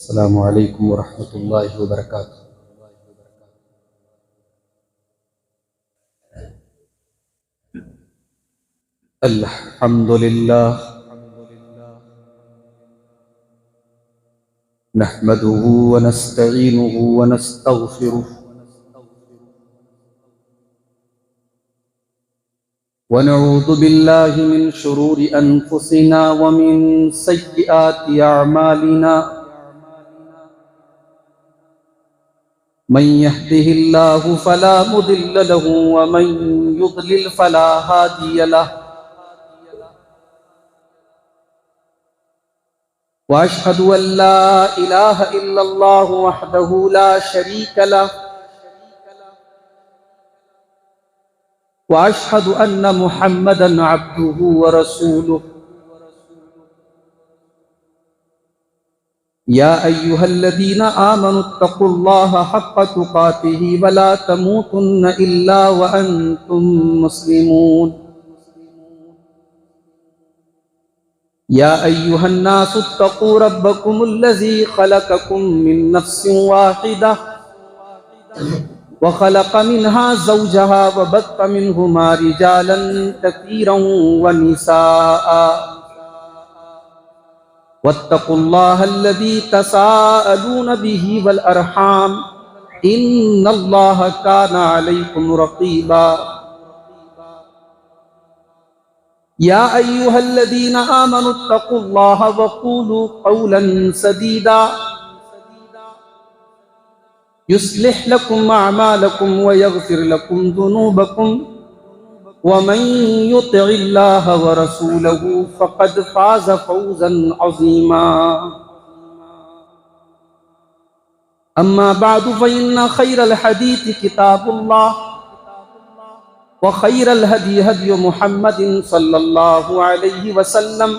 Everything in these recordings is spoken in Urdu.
السلام علیکم ورحمۃ اللہ وبرکاتہ۔ الحمد للہ نحمده ونستعینه ونستغفره ونعوذ باللہ من شرور انفسنا ومن سیئات اعمالنا من يهده الله فلا مضل له ومن يضلل فلا هادي له وأشهد أن لا إله إلا الله وحده لا شريك له وأشهد أن محمدا عبده ورسوله يا أيها الذين آمنوا اتقوا الله حق تقاته ولا تموتن إلا وأنتم مسلمون يا أيها الناس اتقوا ربكم الذي خلقكم من نفس واحدة وخلق منها زوجها وبث منهما رجالا كثيرا ونساء واتقوا الله الذي تساءلون به والأرحام إن الله كان عليكم رقيبا يا أيها الذين آمنوا اتقوا الله وقولوا قولا سديدا يصلح لكم أعمالكم ويغفر لكم ذنوبكم ومن يطع الله ورسوله فقد فاز فوزا عظيما أما بعد فإن خير الحديث كتاب الله وخير الهدي هدي محمد صلى الله عليه وسلم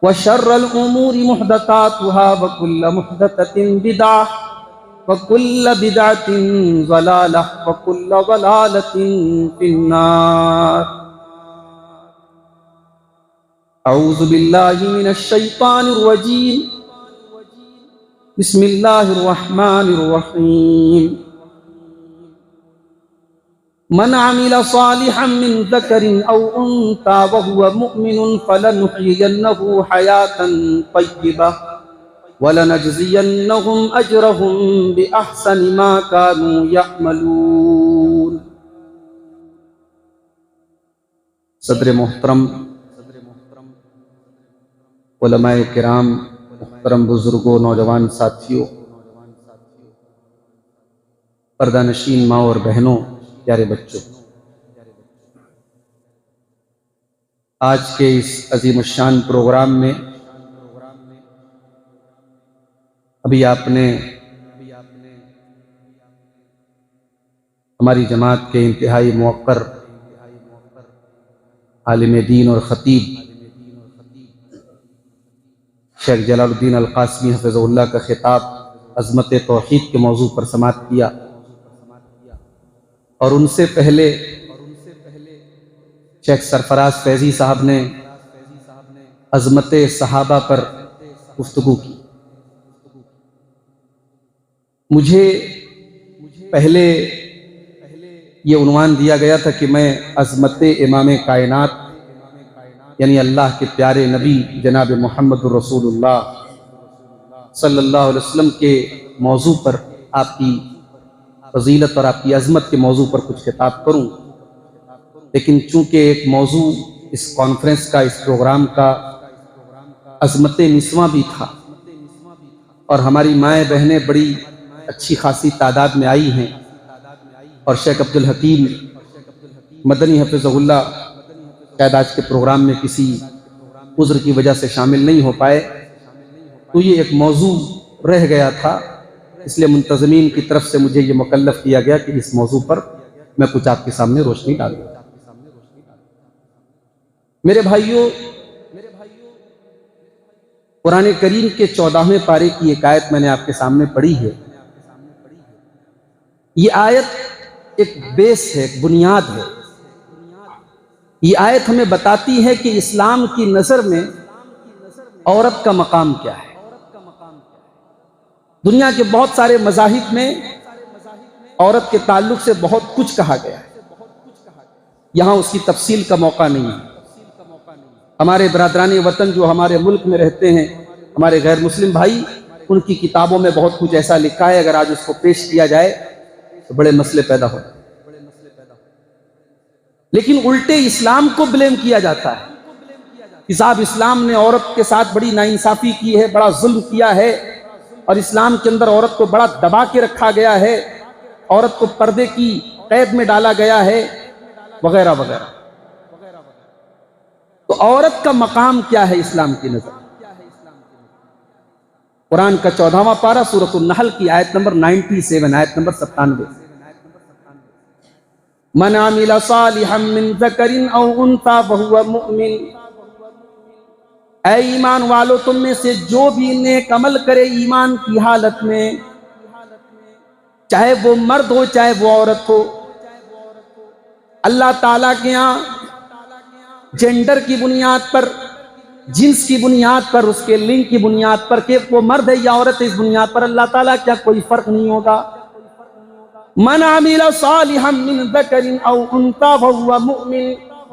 وشر الأمور محدثاتها وكل محدثة بدعة وكل بدعة ضلالة وكل ضلالة في النار أعوذ بالله من الشيطان الرجيم بسم الله الرحمن الرحيم من عمل صالحا من ذكر أو أنثى وهو مؤمن فلنحيينه حياة طيبة وَلَنَجْزِيَنَّهُمْ أَجْرَهُمْ بِأَحْسَنِ مَا كَانُوا يَعْمَلُونَ۔ صدر محترم، علماء کرام، محترم بزرگوں، نوجوان ساتھیوں، پردہ نشین ماں اور بہنوں، پیارے بچوں، آج کے اس عظیم الشان پروگرام میں ابھی آپ نے ہماری جماعت کے انتہائی موقر عالم دین اور خطیب شیخ جلال الدین القاسمی حفظہ اللہ کا خطاب عظمت توحید کے موضوع پر سماعت کیا، اور ان سے پہلے شیخ سرفراز فیضی صاحب نے عظمت صحابہ پر گفتگو کی۔ مجھے پہلے یہ عنوان دیا گیا تھا کہ میں عظمت امام کائنات یعنی اللہ کے پیارے نبی جناب محمد رسول اللہ صلی اللہ علیہ وسلم کے موضوع پر، آپ کی فضیلت اور آپ کی عظمت کے موضوع پر کچھ خطاب کروں، لیکن چونکہ ایک موضوع اس کانفرنس کا، اس پروگرام کا عظمت نسواں بھی تھا، اور ہماری مائیں بہنیں بڑی اچھی خاصی تعداد میں آئی ہیں، اور شیخ عبدالحکیم مدنی حفظہ اللہ شاید آج کے پروگرام میں کسی عذر کی وجہ سے شامل نہیں ہو پائے، تو یہ ایک موضوع رہ گیا تھا، اس لیے منتظمین کی طرف سے مجھے یہ مکلف کیا گیا کہ اس موضوع پر میں کچھ آپ کے سامنے روشنی ڈالوں۔ میرے بھائیوں، قرآن کریم کے 14ویں پارے کی ایک آیت میں نے آپ کے سامنے پڑھی ہے۔ یہ آیت ایک بیس ہے، ایک بنیاد ہے۔ یہ آیت ہمیں بتاتی ہے کہ اسلام کی نظر میں عورت کا مقام کیا ہے۔ دنیا کے بہت سارے مذاہب میں عورت کے تعلق سے بہت کچھ کہا گیا ہے، یہاں اس کی تفصیل کا موقع نہیں ہے۔ ہمارے برادران وطن جو ہمارے ملک میں رہتے ہیں، ہمارے غیر مسلم بھائی، ان کی کتابوں میں بہت کچھ ایسا لکھا ہے، اگر آج اس کو پیش کیا جائے تو بڑے مسئلے پیدا ہوتے ہیں۔ لیکن الٹے اسلام کو بلیم کیا جاتا ہے کہ صاحب اسلام نے عورت کے ساتھ بڑی ناانصافی کی ہے، بڑا ظلم کیا ہے، اور اسلام کے اندر عورت کو بڑا دبا کے رکھا گیا ہے، عورت کو پردے کی قید میں ڈالا گیا ہے، وغیرہ وغیرہ۔ تو عورت کا مقام کیا ہے اسلام کی نظر؟ قرآن کا 14واں پارہ سورۃ النحل کی آیت نمبر 97، آیت نمبر 97۔ من عمل صالحا من ذکر او انثى وهو مؤمن، اے ایمان والو تم میں سے جو بھی نیک عمل کرے ایمان کی حالت میں، چاہے وہ مرد ہو چاہے وہ عورت ہو۔ اللہ تعالیٰ کے ہاں جینڈر کی بنیاد پر، جنس کی بنیاد پر، اس کے لنگ کی بنیاد پر کہ وہ مرد ہے یا عورت ہے، اس بنیاد پر اللہ تعالیٰ کیا کوئی فرق نہیں ہوگا۔ من عمل صالحا من ذکر او انثى وهو مؤمن،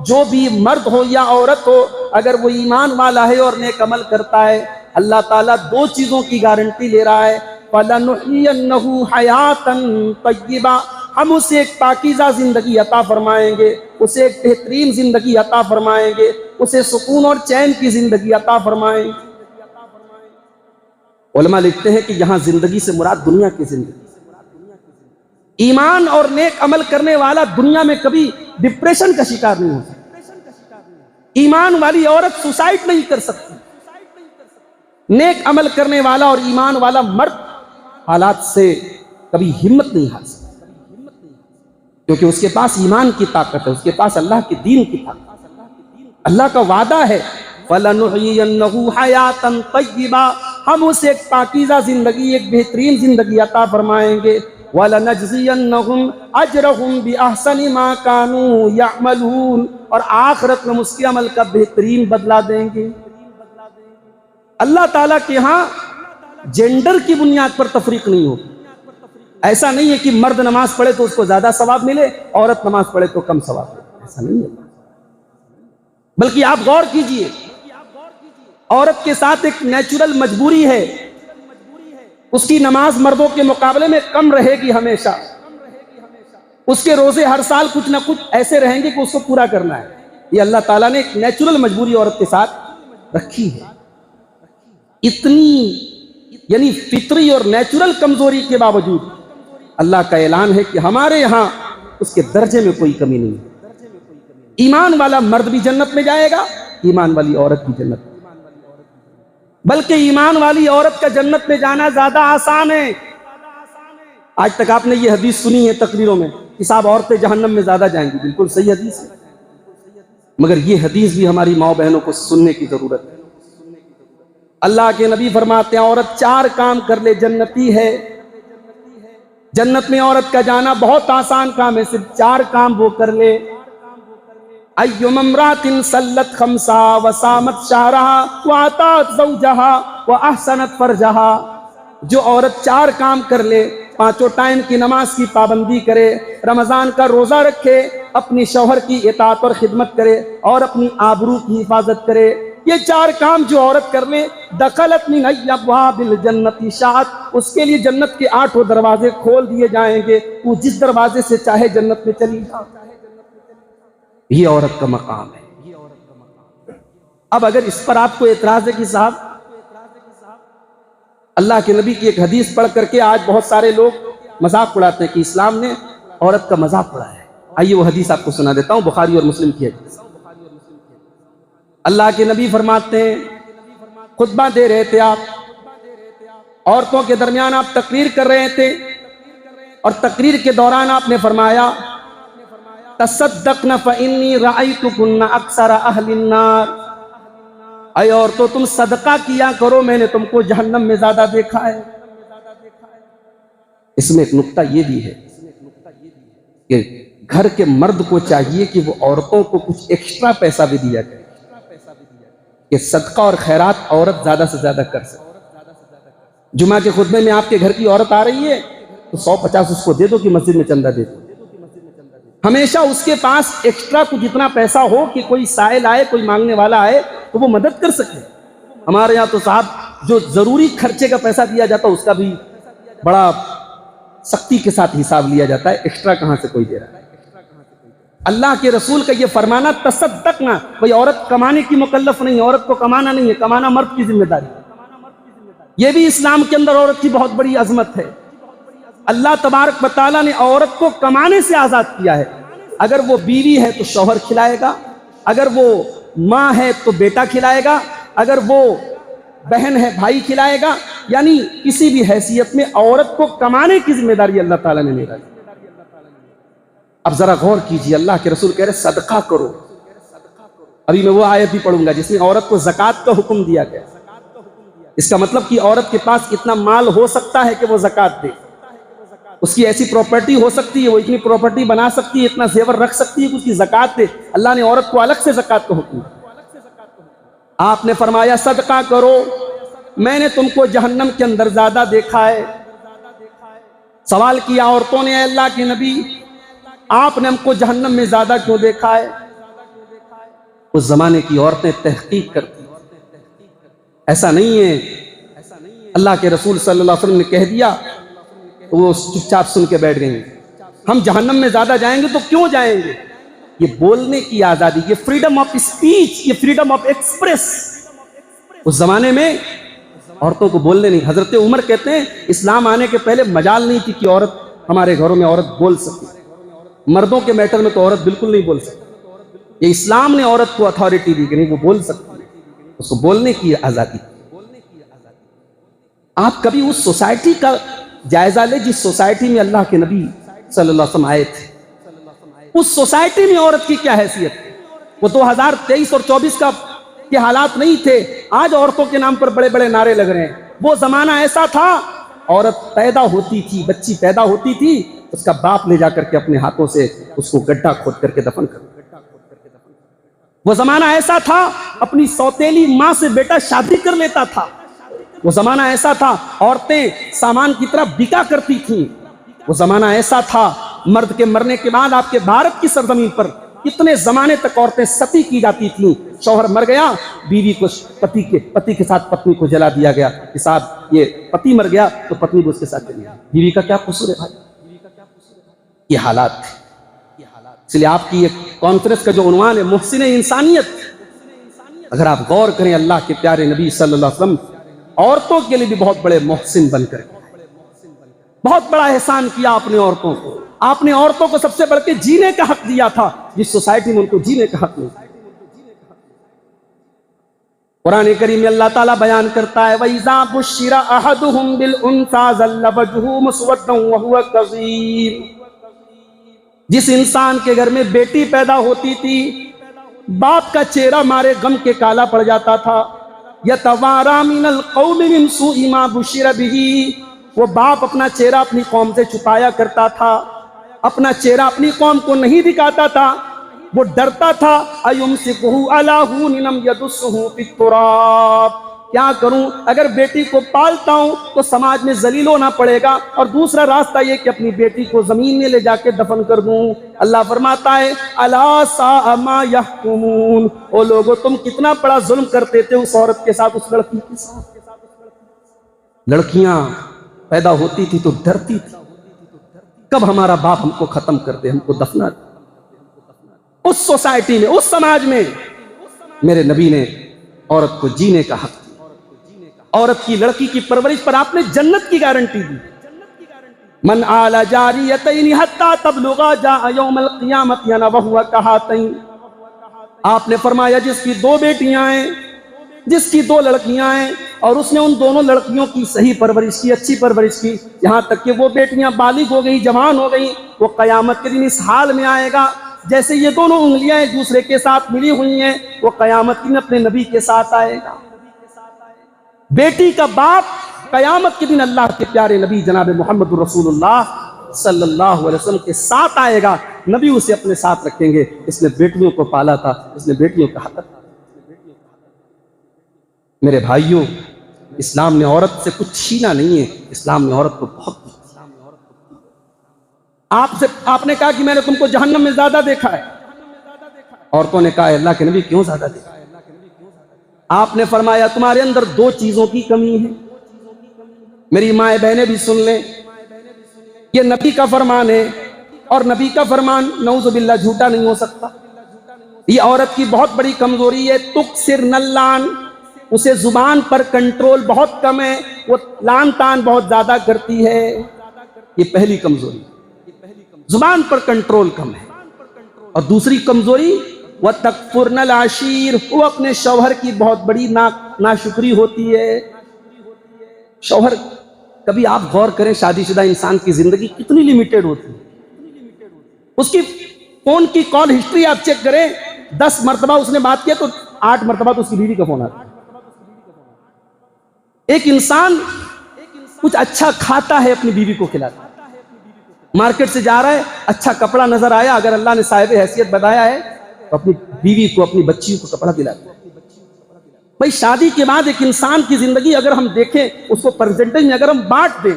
جو بھی مرد ہو یا عورت ہو اگر وہ ایمان والا ہے اور نیک عمل کرتا ہے، اللہ تعالیٰ دو چیزوں کی گارنٹی لے رہا ہے، فَلَنُحْيِيَنَّهُ حَيَاةً طَيِّبَةً، ہم اسے ایک پاکیزہ زندگی عطا فرمائیں گے، اسے ایک بہترین زندگی عطا فرمائیں گے، اسے سکون اور چین کی زندگی عطا فرمائیں گے۔ علماء لکھتے ہیں کہ یہاں زندگی سے مراد دنیا کی زندگی، ایمان اور نیک عمل کرنے والا دنیا میں کبھی ڈپریشن کا شکار نہیں ہو سکتا، ایمان والی عورت سوسائڈ نہیں کر سکتی، نیک عمل کرنے والا اور ایمان والا مرد حالات سے کبھی ہمت نہیں ہار سکتا، کیونکہ اس کے پاس ایمان کی طاقت ہے، اس کے پاس اللہ کے دین کی طاقت ہے۔ اللہ کا وعدہ ہے فَلَنُحْيِيَنَّهُ حَيَاةً طَيِّبَةً، ہم اسے ایک پاکیزہ زندگی، ایک بہترین زندگی عطا فرمائیں گے، وَلَنَجْزِيَنَّهُمْ أَجْرَهُمْ بِأَحْسَنِ مَا كَانُوا يَعْمَلُونَ، اور آخرت میں اس کے عمل کا بہترین بدلہ دیں گے۔ اللہ تعالیٰ کے ہاں جینڈر کی بنیاد پر تفریق نہیں ہوگی، ایسا نہیں ہے کہ مرد نماز پڑھے تو اس کو زیادہ ثواب ملے، عورت نماز پڑھے تو کم ثواب ملے، ایسا نہیں ہے۔ بلکہ آپ غور کیجئے، عورت کے ساتھ ایک نیچرل مجبوری ہے، اس کی نماز مردوں کے مقابلے میں کم رہے گی ہمیشہ، اس کے روزے ہر سال کچھ نہ کچھ ایسے رہیں گے کہ اس کو پورا کرنا ہے۔ یہ اللہ تعالیٰ نے ایک نیچرل مجبوری عورت کے ساتھ رکھی ہے۔ اتنی یعنی فطری اور نیچرل کمزوری کے باوجود اللہ کا اعلان ہے کہ ہمارے یہاں اس کے درجے میں کوئی کمی نہیں ہے، ایمان والا مرد بھی جنت میں جائے گا، ایمان والی عورت بھی جنت میں، بلکہ ایمان والی عورت کا جنت میں جانا زیادہ آسان ہے۔ آج تک آپ نے یہ حدیث سنی ہے تقریروں میں کہ صاحب عورتیں جہنم میں زیادہ جائیں گی، بالکل صحیح حدیث ہے، مگر یہ حدیث بھی ہماری ماں بہنوں کو سننے کی ضرورت ہے۔ اللہ کے نبی فرماتے ہیں عورت 4 کام کر لے جنتی ہے، جنت میں عورت کا جانا بہت آسان کام ہے، صرف 4 کام وہ کر لے۔ ايما امرأة صلت 5 وصامت شهرها وأطاعت زوجها وأحسنت فرجها، جو عورت 4 کام کر لے، 5 ٹائم کی نماز کی پابندی کرے، رمضان کا روزہ رکھے، اپنی شوہر کی اطاعت اور خدمت کرے اور اپنی آبرو کی حفاظت کرے، یہ 4 کام جو عورت کر لے، دخلت من ابواب الجنت شاءت، اس کے لیے جنت کے 8 دروازے کھول دیے جائیں گے، وہ جس دروازے سے چاہے جنت میں چلی جائے۔ یہ عورت کا مقام ہے۔ اب اگر اس پر آپ کو اعتراض ہے کہ صاحب اللہ کے نبی کی ایک حدیث پڑھ کر کے آج بہت سارے لوگ مذاق اڑاتے ہیں کہ اسلام نے عورت کا مذاق اڑایا ہے، آئیے وہ حدیث آپ کو سنا دیتا ہوں، بخاری اور مسلم کی حدیث۔ اللہ کے نبی فرماتے ہیں، خطبہ دے رہے تھے آپ، عورتوں کے درمیان آپ تقریر کر رہے تھے، اور تقریر کے دوران آپ نے فرمایا تصدقن فإنی رأیتکن اکثر اہل النار، اے عورتوں تم صدقہ کیا کرو، میں نے تم کو جہنم میں زیادہ دیکھا ہے۔ اس میں ایک نکتہ یہ بھی ہے کہ گھر کے مرد کو چاہیے کہ وہ عورتوں کو کچھ ایکسٹرا پیسہ بھی دیا جائے کہ صدقہ اور خیرات عورت زیادہ سے زیادہ کر سکے۔ جمعہ کے خطبے میں آپ کے گھر کی عورت آ رہی ہے تو 150 اس کو دے دو کہ مسجد میں چندہ دے دو. ہمیشہ اس کے پاس ایکسٹرا کچھ اتنا پیسہ ہو کہ کوئی سائل آئے, کوئی مانگنے والا آئے تو وہ مدد کر سکے. ہمارے یہاں تو صاحب جو ضروری خرچے کا پیسہ دیا جاتا ہے اس کا بھی بڑا سختی کے ساتھ حساب لیا جاتا ہے, ایکسٹرا کہاں سے کوئی دے رہا ہے. اللہ کے رسول کا یہ فرمانا تصدقنا, کوئی عورت کمانے کی مکلف نہیں, عورت کو کمانا نہیں ہے, کمانا مرد کی ذمہ داری ہے. یہ بھی اسلام کے اندر عورت کی بہت بڑی عظمت ہے. اللہ تبارک و تعالیٰ نے عورت کو کمانے سے آزاد کیا ہے. اگر وہ بیوی ہے تو شوہر کھلائے گا, اگر وہ ماں ہے تو بیٹا کھلائے گا, اگر وہ بہن ہے بھائی کھلائے گا. یعنی کسی بھی حیثیت میں عورت کو کمانے کی ذمہ داری اللہ تعالیٰ نے میرا دی. اب ذرا غور کیجئے, اللہ کے رسول کہہ رہے صدقہ کرو. ابھی میں وہ آیت بھی پڑھوں گا جس میں عورت کو زکوٰۃ کا حکم دیا گیا. اس کا مطلب کہ عورت کے پاس اتنا مال ہو سکتا ہے کہ وہ زکوٰۃ دے, اس کی ایسی پراپرٹی ہو سکتی ہے, وہ اتنی پراپرٹی بنا سکتی ہے, اتنا زیور رکھ سکتی ہے کہ اس کی زکوٰۃ دے. اللہ نے عورت کو الگ سے زکوٰۃ کا حکم دیا. آپ نے فرمایا صدقہ کرو, میں نے تم کو جہنم کے اندر زیادہ دیکھا ہے. سوال کیا عورتوں نے, اے اللہ کے نبی آپ نے ہم کو جہنم میں زیادہ کیوں دیکھا ہے؟ اس زمانے کی عورتیں تحقیق کرتی, ایسا نہیں ہے. اللہ کے رسول صلی اللہ علیہ وسلم نے کہہ دیا تو وہ چپ چاپ سن کے بیٹھ گئیں. ہم جہنم میں زیادہ جائیں گے تو کیوں جائیں گے؟ یہ بولنے کی آزادی, یہ فریڈم آف اسپیچ, یہ فریڈم آف ایکسپریس. اس زمانے میں عورتوں کو بولنے نہیں. حضرت عمر کہتے ہیں اسلام آنے کے پہلے مجال نہیں تھی کہ عورت, ہمارے گھروں میں عورت بول سکتی. مردوں کے میٹر میں تو عورت بالکل نہیں بول سکتی. یہ اسلام نے عورت کو اتھارٹی دی کہ نہیں وہ بول سکتی ہے, اس کو بولنے کی آزادی. آپ کبھی اس سوسائٹی کا جائزہ لے جس سوسائٹی میں اللہ کے نبی صلی اللہ علیہ وسلم آئے تھے. اس سوسائٹی میں عورت کی کیا حیثیت ہے؟ وہ 2023 اور 24 کے حالات نہیں تھے. آج عورتوں کے نام پر بڑے بڑے نعرے لگ رہے ہیں. وہ زمانہ ایسا تھا, عورت پیدا ہوتی تھی, بچی پیدا ہوتی تھی, اس کا باپ لے جا کر کے اپنے ہاتھوں سے اس کو گڈھا کھود کر کے دفن کر. وہ زمانہ ایسا تھا اپنی سوتیلی ماں سے بیٹا شادی کر لیتا تھا. وہ زمانہ ایسا تھا عورتیں سامان کی طرح بکا کرتی تھیں. وہ زمانہ ایسا تھا مرد کے مرنے کے بعد آپ کے بھارت کی سرزمین پر کتنے زمانے تک عورتیں ستی کی جاتی تھیں. شوہر مر گیا, بیوی کو پتی کے ساتھ پتنی کو جلا دیا گیا کہ صاحب یہ پتی مر گیا تو پتنی کو اس کے ساتھ چلی گئی. بیوی کا کیا قصور ہے بھائی؟ یہ حالات تھے. اس لیے آپ کی ایک کانفرنس کا جو عنوان ہے محسن انسانیت, اگر آپ غور کریں اللہ کے پیارے نبی صلی اللہ علیہ وسلم عورتوں کے لیے بھی بہت بڑے محسن بن کر, بہت بڑا احسان کیا آپ نے عورتوں کو. آپ نے عورتوں کو سب سے بڑھ کے جینے کا حق دیا تھا جس سوسائٹی میں ان کو جینے کا حق نہیں. قرآن کریم میں اللہ تعالیٰ بیان کرتا ہے وَإِذَا بُشِّرَ أَحَدُهُم بِالْأُنثَىٰ ظَلَّ وَجْهُهُ مُسْوَدًّا وَهُوَ كَظِيمٌ. جس انسان کے گھر میں بیٹی پیدا ہوتی تھی باپ کا چہرہ مارے غم کے کالا پڑ جاتا تھا. يَتَوَارَىٰ مِنَ الْقَوْمِ مِنْ سُوءِ مَا بُشِّرَ بِهِ. وہ باپ اپنا چہرہ اپنی قوم سے چھپایا کرتا تھا, اپنا چہرہ اپنی قوم کو نہیں دکھاتا تھا. وہ ڈرتا تھا أَيُمْسِكُهُ عَلَىٰ هُونٍ أَمْ يَدُسُّهُ فِي التُّرَابِ. کیا کروں, اگر بیٹی کو پالتا ہوں تو سماج میں ذلیل ہونا پڑے گا, اور دوسرا راستہ یہ کہ اپنی بیٹی کو زمین میں لے جا کے دفن کر دوں. اللہ فرماتا ہے أَلَا سَاءَ مَا يَحْكُمُونَ. او لوگو تم کتنا بڑا ظلم کرتے تھے اس عورت کے ساتھ, اس لڑکی کے ساتھ. لڑکیاں پیدا ہوتی تھی تو ڈرتی تھی کب ہمارا باپ ہم کو ختم کر دے, ہم کو دفنا دے. اس سوسائٹی میں, اس سماج میں میرے نبی نے عورت کو جینے کا حق دیا. عورت کی, لڑکی کی پرورش پر آپ نے جنت کی گارنٹی دی. من آل جاریتین حتی تبلغا جاء یوم القیامت وہو کہاتین. آپ نے فرمایا جس کی 2 بیٹیاں ہیں, جس کی 2 لڑکیاں ہیں, اور اس نے ان دونوں لڑکیوں کی صحیح پرورش کی, اچھی پرورش کی, یہاں تک کہ وہ بیٹیاں بالغ ہو گئی, جوان ہو گئی, وہ قیامت کے دن اس حال میں آئے گا جیسے یہ دونوں انگلیاں ایک دوسرے کے ساتھ ملی ہوئی ہیں. وہ قیامت کے دن اپنے نبی کے ساتھ آئے گا. بیٹی کا باپ قیامت کے دن اللہ کے پیارے نبی جناب محمد رسول اللہ صلی اللہ علیہ وسلم کے ساتھ آئے گا. نبی اسے اپنے ساتھ رکھیں گے, اس نے بیٹیوں کو پالا تھا, اس نے بیٹیوں کا حق. میرے بھائیوں, اسلام نے عورت سے کچھ چھینا نہیں ہے، اسلام نے عورت کو بہت کچھ۔ آپ نے کہا کہ میں نے تم کو جہنم میں زیادہ دیکھا ہے، عورتوں نے کہا اللہ کے نبی کیوں زیادہ دیکھا؟ آپ نے فرمایا تمہارے اندر دو چیزوں کی کمی ہے، میری مائیں بہنیں بھی سن لیں، یہ نبی کا فرمان ہے، اور نبی کا فرمان نعوذ باللہ جھوٹا نہیں ہو سکتا۔ یہ عورت کی بہت بڑی کمزوری ہے، تکثر نلان، اسے زبان پر کنٹرول بہت کم ہے، وہ لان تان بہت زیادہ کرتی ہے، یہ پہلی کمزوری، زبان پر کنٹرول کم ہے۔ اور دوسری کمزوری وَتَكْفُرْنَ الْعَشِيرَ، وہ اپنے شوہر کی بہت بڑی ناشکری ہوتی ہے۔ شوہر، کبھی آپ غور کریں شادی شدہ انسان کی زندگی کتنی لیمیٹڈ ہوتی ہے، اس کی فون کی کال ہسٹری آپ چیک کریں، 10 مرتبہ اس نے بات کیا تو 8 مرتبہ تو اس کی بیوی کا فون آتا ہے۔ ایک انسان کچھ اچھا کھاتا ہے اپنی بیوی کو کھلاتا ہے، مارکیٹ سے جا رہا ہے، اچھا کپڑا نظر آیا، اگر اللہ نے صاحب حیثیت بنایا ہے تو اپنی بیوی کو اپنی بچی کو کپڑا دلاتا ہے۔ بھائی شادی کے بعد ایک انسان کی زندگی اگر ہم دیکھیں، اس کو پرسنٹیج میں اگر ہم بانٹ دیں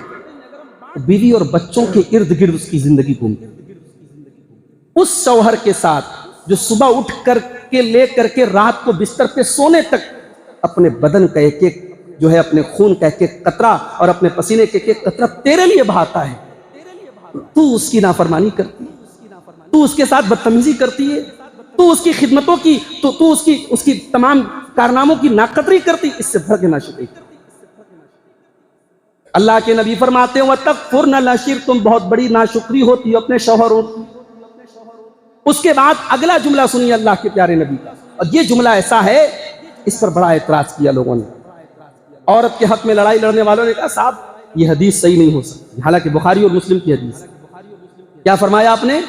تو بیوی اور بچوں کے ارد گرد اس کی زندگی گھومتی ہے۔ اس شوہر کے ساتھ جو صبح اٹھ کر کے لے کر کے رات کو بستر پہ سونے تک اپنے بدن کا ایک ایک جو ہے، اپنے خون کا ایک ایک قطرہ اور اپنے پسینے کے ایک ایک قطرہ تیرے لیے بہاتا ہے، تو اس کی نافرمانی کرتی ہے، تو اس کے ساتھ بدتمیزی کرتی ہے، تو اس کی خدمتوں کی تو اس کی تمام کارناموں کی ناقدری کرتی، اس سے بڑھ کے ناشکری کرتی۔ اللہ کے نبی فرماتے ہیں وَتَكْفُرْنَ الْعَشِيرَ، تم بہت بڑی ناشکری ہوتی ہو اپنے شوہروں کی۔ اس کے بعد اگلا جملہ سنیے اللہ کے پیارے نبی کا، اور یہ جملہ ایسا ہے اس پر بڑا اعتراض کیا لوگوں نے۔ عورت کے حق میں لڑائی لڑنے والوں نے کہا صاحب یہ حدیث صحیح نہیں ہو سکتی، حالانکہ بخاری اور مسلم کی حدیث ہے۔ کیا فرمایا آپ نے؟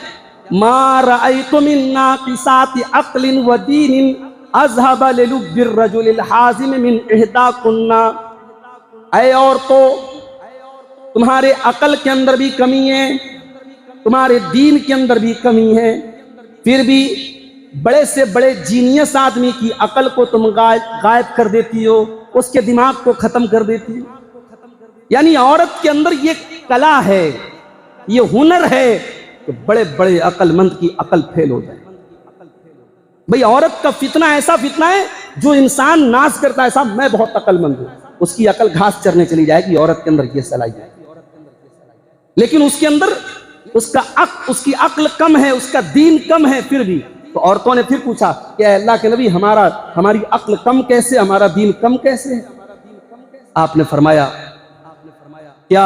ما رأيت من ناقصات عقل ودین اذهب للب الرجل الحازم من احداکن، اے عورتوں تمہارے عقل کے اندر بھی کمی ہے، تمہارے دین کے اندر بھی کمی ہے، پھر بھی بڑے سے بڑے جینیس آدمی کی عقل کو تم غائب کر دیتی ہو، اس کے دماغ کو ختم کر دیتی ہو۔ یعنی عورت کے اندر یہ کلا ہے، یہ ہنر ہے کہ بڑے بڑے عقل مند کی عقل فیل ہو جائے۔ بھئی عورت کا فتنہ ایسا فتنہ ہے جو انسان ناز کرتا ہے صاحب میں بہت عقل مند ہوں، اس کی عقل گھاس چرنے چلی جائے گی، عورت کے اندر یہ صلاحیت، لیکن اس کے اندر اس کی عقل کم ہے، اس کا دین کم ہے۔ پھر بھی تو عورتوں نے پھر پوچھا کہ اے اللہ کے نبی ہماری عقل کم کیسے، ہمارا دین کم کیسے ہے؟ آپ نے فرمایا کیا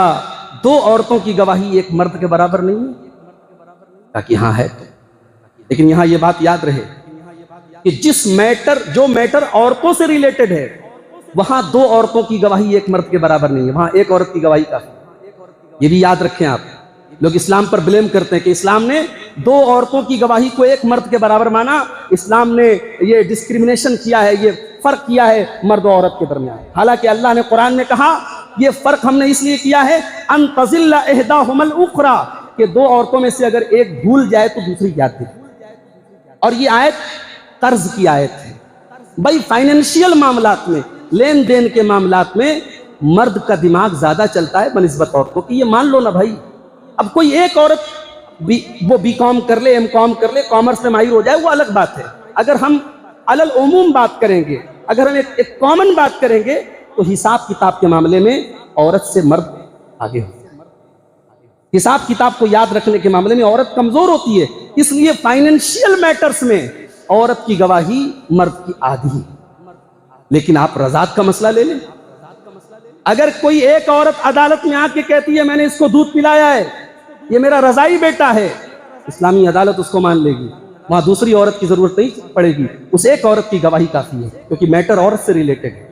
2 عورتوں کی گواہی ایک مرد کے برابر نہیں ہے؟ کہا کہ ہاں ہے، لیکن یہاں یہ بات یاد رہے کہ جو میٹر عورتوں سے ریلیٹڈ ہے وہاں 2 عورتوں کی گواہی ایک مرد کے برابر نہیں ہے، وہاں ایک عورت کی گواہی کافی ہے۔ یہ بھی یاد رکھیں آپ، لوگ اسلام پر بلیم کرتے ہیں کہ اسلام نے 2 عورتوں کی گواہی کو ایک مرد کے برابر مانا، اسلام نے یہ ڈسکریمنیشن کیا ہے، یہ فرق کیا ہے مرد و عورت کے درمیان۔ حالانکہ اللہ نے قرآن میں کہا یہ فرق ہم نے اس لیے کیا ہے ان تضل احداہما الاخری، کہ 2 عورتوں میں سے اگر ایک بھول جائے تو دوسری یاد دے۔ اور یہ آیت قرض کی آیت ہے۔ بھائی فائنینشیل معاملات میں، لین دین کے معاملات میں مرد کا دماغ زیادہ چلتا ہے بنسبت عورتوں کی، یہ مان لو نا بھائی۔ اب کوئی ایک عورت وہ بی کام کر لے، ایم کام کر لے، کامرس میں ماہر ہو جائے، وہ الگ بات ہے۔ اگر ہم علل عموم بات کریں گے، اگر ہم ایک کامن بات کریں گے تو حساب کتاب کے معاملے میں عورت سے مرد آگے ہوتا ہے۔ حساب کتاب کو یاد رکھنے کے معاملے میں عورت کمزور ہوتی ہے، اس لیے فائنینشیل میٹرز میں عورت کی گواہی مرد کی آدھی ہے۔ لیکن آپ رضاعت کا مسئلہ لے لیں، اگر کوئی ایک عورت عدالت میں آ کے کہتی ہے میں نے اس کو دودھ پلایا ہے، یہ میرا رضائی بیٹا ہے، اسلامی عدالت اس کو مان لے گی، وہاں دوسری عورت کی ضرورت نہیں پڑے گی، اس ایک عورت کی گواہی کافی ہے، کیونکہ میٹر عورت سے ریلیٹڈ ہے۔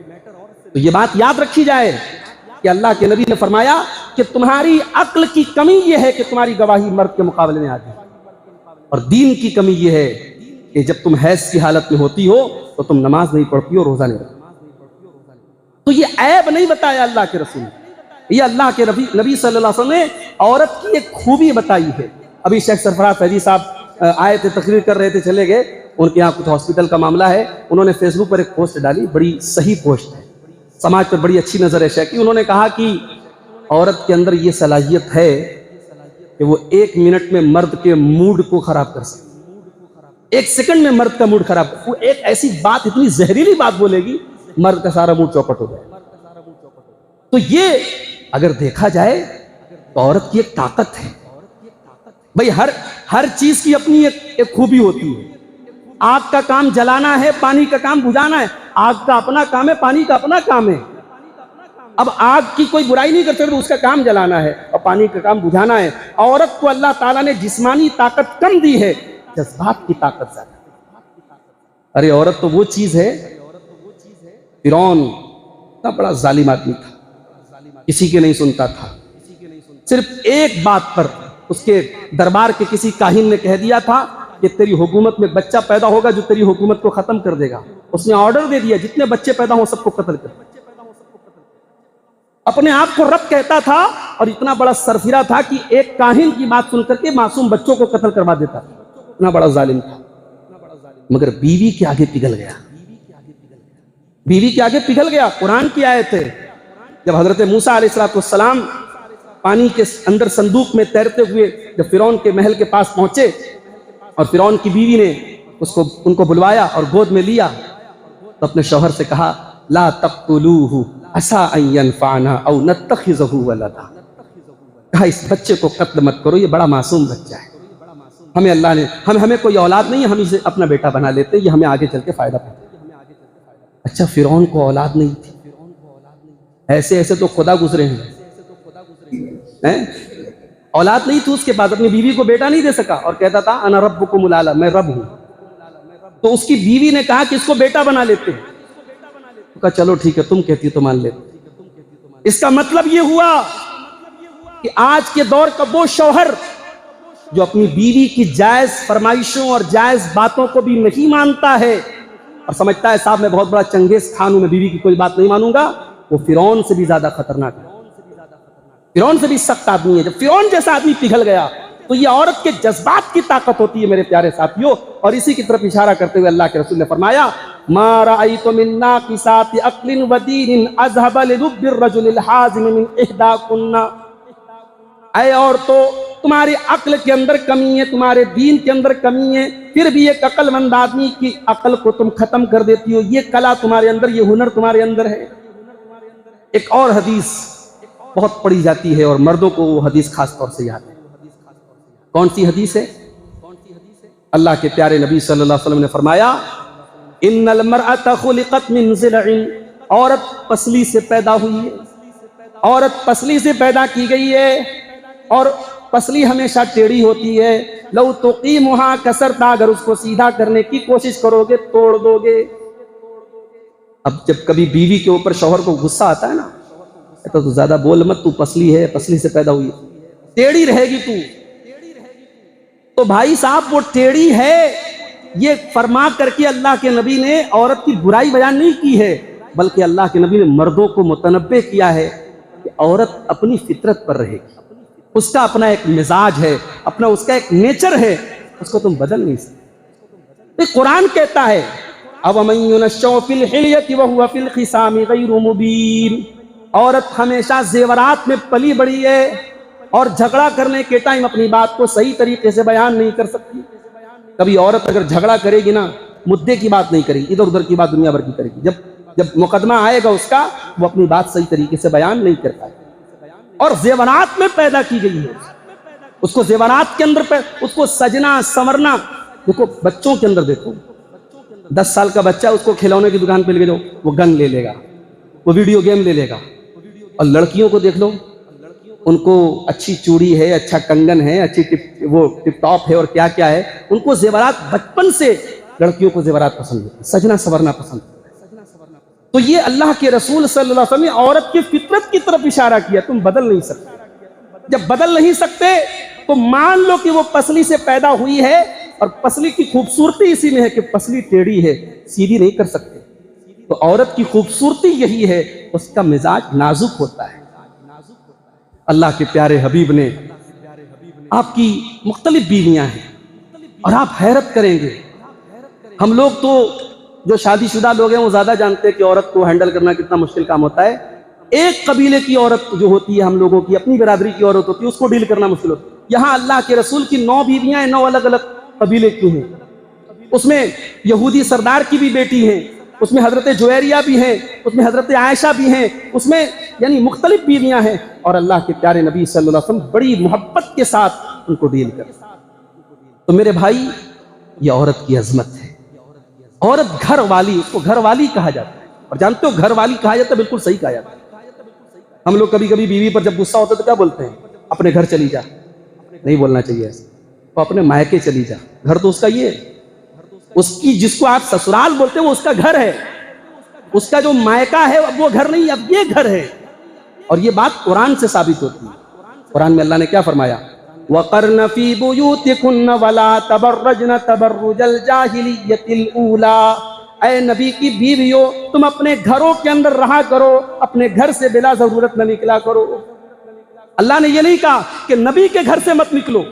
تو یہ بات یاد رکھی جائے کہ اللہ کے نبی نے فرمایا کہ تمہاری عقل کی کمی یہ ہے کہ تمہاری گواہی مرد کے مقابلے میں آتی ہے، اور دین کی کمی یہ ہے کہ جب تم حیض کی حالت میں ہوتی ہو تو تم نماز نہیں پڑھتی ہو، روزہ نہیں رکھتی۔ تو یہ عیب نہیں بتایا اللہ کے رسول نے، یہ اللہ کے نبی صلی اللہ علیہ وسلم نے عورت کی ایک خوبی بتائی ہے۔ ابھی شیخ سرفراز فیضی صاحب آئے تھے، تقریر کر رہے تھے، چلے گئے، ان کے یہاں کچھ ہاسپٹل کا معاملہ ہے، انہوں نے فیس بک پر ایک پوسٹ ڈالی، بڑی صحیح پوسٹ ہے۔ سماج پر بڑی اچھی نظر ہے شیخ کی. انہوں نے کہا کہ عورت کے اندر یہ صلاحیت ہے کہ وہ 1 منٹ میں مرد کے موڈ کو خراب کر سکتی. 1 سیکنڈ میں مرد کا موڈ خراب کر. وہ ایک ایسی بات, اتنی زہریلی بات بولے گی, مرد کا سارا موڈ چوپٹ ہو جائے. تو یہ اگر دیکھا جائے تو عورت کی ایک طاقت ہے. بھئی ہر چیز کی اپنی ایک خوبی ہوتی ہے. آگ کا کام جلانا ہے, پانی کا کام بجھانا ہے. آگ کا اپنا کام ہے, پانی کا اپنا کام ہے. اب آگ کی کوئی برائی نہیں کرتے تو اس کا کام جلانا ہے اور پانی کا کام بجھانا ہے. عورت کو اللہ تعالیٰ نے جسمانی طاقت کم دی ہے, جذبات کی طاقت زیادہ. ارے عورت تو وہ چیز ہے. فرعون اتنا بڑا ظالم آدمی تھا, کسی کے نہیں سنتا تھا. صرف ایک بات پر اس کے دربار کے کسی کاہن نے کہہ دیا تھا کہ تیری حکومت میں بچہ پیدا ہوگا جو تیری حکومت کو ختم کر دے گا. اس نے آرڈر دے دیا جتنے بچے پیدا ہوں سب کو قتل کر. اپنے آپ کو رب کہتا تھا اور اتنا بڑا سرفرا تھا کہ ایک کاہن کی بات سن کر کے معصوم بچوں کو قتل کروا دیتا تھا. اتنا بڑا ظالم تھا. مگر بیوی کے آگے پگھل گیا. بیوی کے آگے پگھل گیا. قرآن کی آیت ہے, جب حضرت موسیٰ علیہ السلام پانی کے اندر صندوق میں تیرتے ہوئے جب فرعون کے محل کے پاس پہنچے اور فرعون کی بیوی نے ان کو بلوایا اور گود میں لیا تو اپنے شوہر سے کہا لا تقتلوہ عسى ان ينفعنا او نتخذه ولدا. کہا اس بچے کو قتل مت کرو, یہ بڑا معصوم بچہ ہے. ہمیں اللہ نے ہمیں کوئی اولاد نہیں ہے, ہم اسے اپنا بیٹا بنا لیتے, یہ ہمیں آگے چل کے فائدہ پہنچے. اچھا فرعون کو اولاد نہیں تھی. ایسے تو خدا گزرے ہیں. اولاد نہیں تھی اس کے بعد اپنی بیوی کو بیٹا نہیں دے سکا اور کہتا تھا انا ربکم الاعلی, میں رب ہوں. تو اس کی بیوی نے کہا کہ اس کو بیٹا بنا لیتے ہیں. کہا چلو ٹھیک ہے, تم کہتی تو مان لیتے. اس کا مطلب یہ ہوا کہ آج کے دور کا وہ شوہر جو اپنی بیوی کی جائز فرمائشوں اور جائز باتوں کو بھی نہیں مانتا ہے اور سمجھتا ہے صاحب میں بہت بڑا چنگیز خان ہوں, میں بیوی کی کوئی بات نہیں مانوں گا, وہ فرعون سے بھی زیادہ خطرناک ہے. فرعون سے بھی سخت آدمی ہے. جب فرعون جیسا آدمی پگھل گیا تو یہ عورت کے جذبات کی طاقت ہوتی ہے میرے پیارے ساتھیوں. اور اسی کی طرف اشارہ کرتے ہوئے اللہ کے رسول نے فرمایا ما رأيت من ناقصات عقل ودين اذهب للب الرجل الحازم من احداكن. اے عورتوں, تمہاری عقل کے اندر کمی ہے, تمہارے دین کے اندر کمی ہے, پھر بھی ایک عقل مند آدمی کی عقل کو تم ختم کر دیتی ہو. یہ کلا تمہارے اندر, یہ ہنر تمہارے اندر ہے. ایک اور حدیث بہت پڑھی جاتی ہے اور مردوں کو وہ حدیث خاص طور سے یاد ہے. کون سی حدیث ہے؟ اللہ کے پیارے نبی صلی اللہ علیہ وسلم نے فرمایا ان المرأة خلقت من ضلع. عورت پسلی سے پیدا ہوئی ہے, عورت پسلی سے پیدا کی گئی ہے اور پسلی ہمیشہ ٹیڑھی ہوتی ہے. لو تقیمها کسرتا, اگر اس کو سیدھا کرنے کی کوشش کرو گے توڑ دو گے. اب جب کبھی بیوی کے اوپر شوہر کو غصہ آتا ہے نا, تو زیادہ بول مت, تو پسلی ہے, پسلی سے پیدا ہوئی ہے, ٹیڑھی رہے گی تو. تو بھائی صاحب وہ ٹیڑھی ہے یہ فرما کر کے اللہ کے نبی نے عورت کی برائی بیان نہیں کی ہے, بلکہ اللہ کے نبی نے مردوں کو متنبہ کیا ہے کہ عورت اپنی فطرت پر رہے گی. اس کا اپنا ایک مزاج ہے, اپنا اس کا ایک نیچر ہے, اس کو تم بدل نہیں سکتے. قرآن کہتا ہے أَوَمَن يُنَشَّأُ فِي الْحِلْيَةِ وَهُوَ فِي الْخِصَامِ غَيْرُ مُبِينٍ. عورت ہمیشہ زیورات میں پلی بڑی ہے اور جھگڑا کرنے کے ٹائم اپنی بات کو صحیح طریقے سے بیان نہیں کر سکتی. کبھی عورت اگر جھگڑا کرے گی نا, مدے کی بات نہیں کرے گی, ادھر ادھر کی بات دنیا بھر کی کرے گی. جب مقدمہ آئے گا اس کا, وہ اپنی بات صحیح طریقے سے بیان نہیں کر پائے. اور زیورات میں پیدا کی گئی ہے, اس کو زیورات کے اندر اس کو سجنا سنورنا. دیکھو بچوں کے اندر دیکھو, 10 سال کا بچہ اس کو کھلونے کی دکان پہ لے جاؤ, وہ گن لے لے گا, وہ ویڈیو گیم لے لے گا. اور لڑکیوں کو دیکھ لو, ان کو اچھی چوڑی ہے, اچھا کنگن ہے, اچھی وہ ٹپ ٹاپ ہے اور کیا کیا ہے. ان کو زیورات بچپن سے لڑکیوں کو زیورات پسند ہے, سجنا سنورنا پسند ہے. تو یہ اللہ کے رسول صلی اللہ علیہ وسلم نے عورت کی فطرت کی طرف اشارہ کیا. تم بدل نہیں سکتے. جب بدل نہیں سکتے تو مان لو کہ وہ پسلی سے پیدا ہوئی ہے اور پسلی کی خوبصورتی اسی میں ہے کہ پسلی ٹیڑھی ہے, سیدھی نہیں کر سکتے. تو عورت کی خوبصورتی یہی ہے, اس کا مزاج نازک ہوتا ہے. اللہ کے پیارے حبیب نے, آپ کی مختلف بیویاں ہیں اور آپ حیرت کریں گے, ہم لوگ تو جو شادی شدہ لوگ ہیں وہ زیادہ جانتے ہیں کہ عورت کو ہینڈل کرنا کتنا مشکل کام ہوتا ہے. ایک قبیلے کی عورت جو ہوتی ہے، ہم لوگوں کی اپنی برادری کی عورت ہوتی ہے، اس کو ڈیل کرنا مشکل ہوتا ہے. یہاں اللہ کے رسول کی 9 بیویاں ہیں، 9 الگ الگ قبیلے کی ہیں. اس میں یہودی سردار کی بھی بیٹی ہیں، اس میں حضرت جویریہ بھی ہیں، اس میں حضرت عائشہ بھی ہیں، اس میں یعنی مختلف بیویاں ہیں. اور اللہ کے پیارے نبی صلی اللہ علیہ وسلم بڑی محبت کے ساتھ ان کو ڈیل کرتے. تو میرے بھائی، یہ عورت کی عظمت ہے. عورت گھر والی، اس کو گھر والی کہا جاتا ہے. اور جانتے ہو گھر والی کہا جاتا ہے، بالکل صحیح کہا جاتا ہے. ہم لوگ کبھی کبھی بیوی پر جب غصہ ہوتا ہے تو کیا بولتے ہیں؟ اپنے گھر چلی جا. نہیں بولنا چاہیے ایسا. تو اپنے مائکے چلی جا. گھر تو اس کا یہ ہے، اس کی جس کو آپ سسرال بولتے ہیں وہ اس کا گھر ہے. اس کا جو مائکہ ہے وہ گھر نہیں، اب یہ گھر ہے. اور یہ بات قرآن سے ثابت ہوتی ہے. قرآن میں اللہ نے کیا فرمایا؟ وَقَرْنَ فِي بُيُوتِكُنَّ وَلَا تَبَرَّجْنَ تَبَرُّجَ الْجَاهِلِيَّةِ الْأُولَىٰ. اے نبی کی بیویو، تم اپنے گھروں کے اندر رہا کرو، اپنے گھر سے بلا ضرورت نہ نکلا کرو. اللہ نے یہ نہیں کہا کہ نبی کے گھر سے مت نکلو،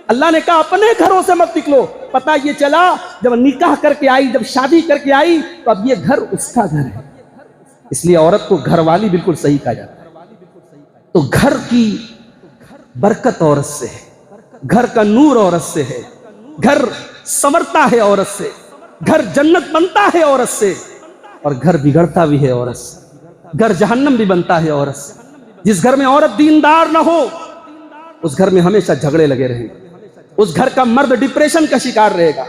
اللہ نے کہا اپنے گھروں سے مت نکلو. پتہ یہ چلا جب نکاح کر کے آئی، جب شادی کر کے آئی، تو اب یہ گھر اس کا گھر ہے. اس لیے عورت کو گھر والی بالکل صحیح کہا جاتا ہے. تو گھر کی برکت عورت سے ہے، گھر کا نور عورت سے ہے، گھر سنورتا ہے عورت سے، گھر جنت بنتا ہے عورت سے، اور گھر بگڑتا بھی ہے عورت سے، گھر جہنم بھی بنتا ہے عورت سے. جس گھر میں عورت دیندار نہ ہو، اس گھر میں ہمیشہ جھگڑے لگے رہیں گے. اس گھر کا مرد ڈپریشن کا شکار رہے گا،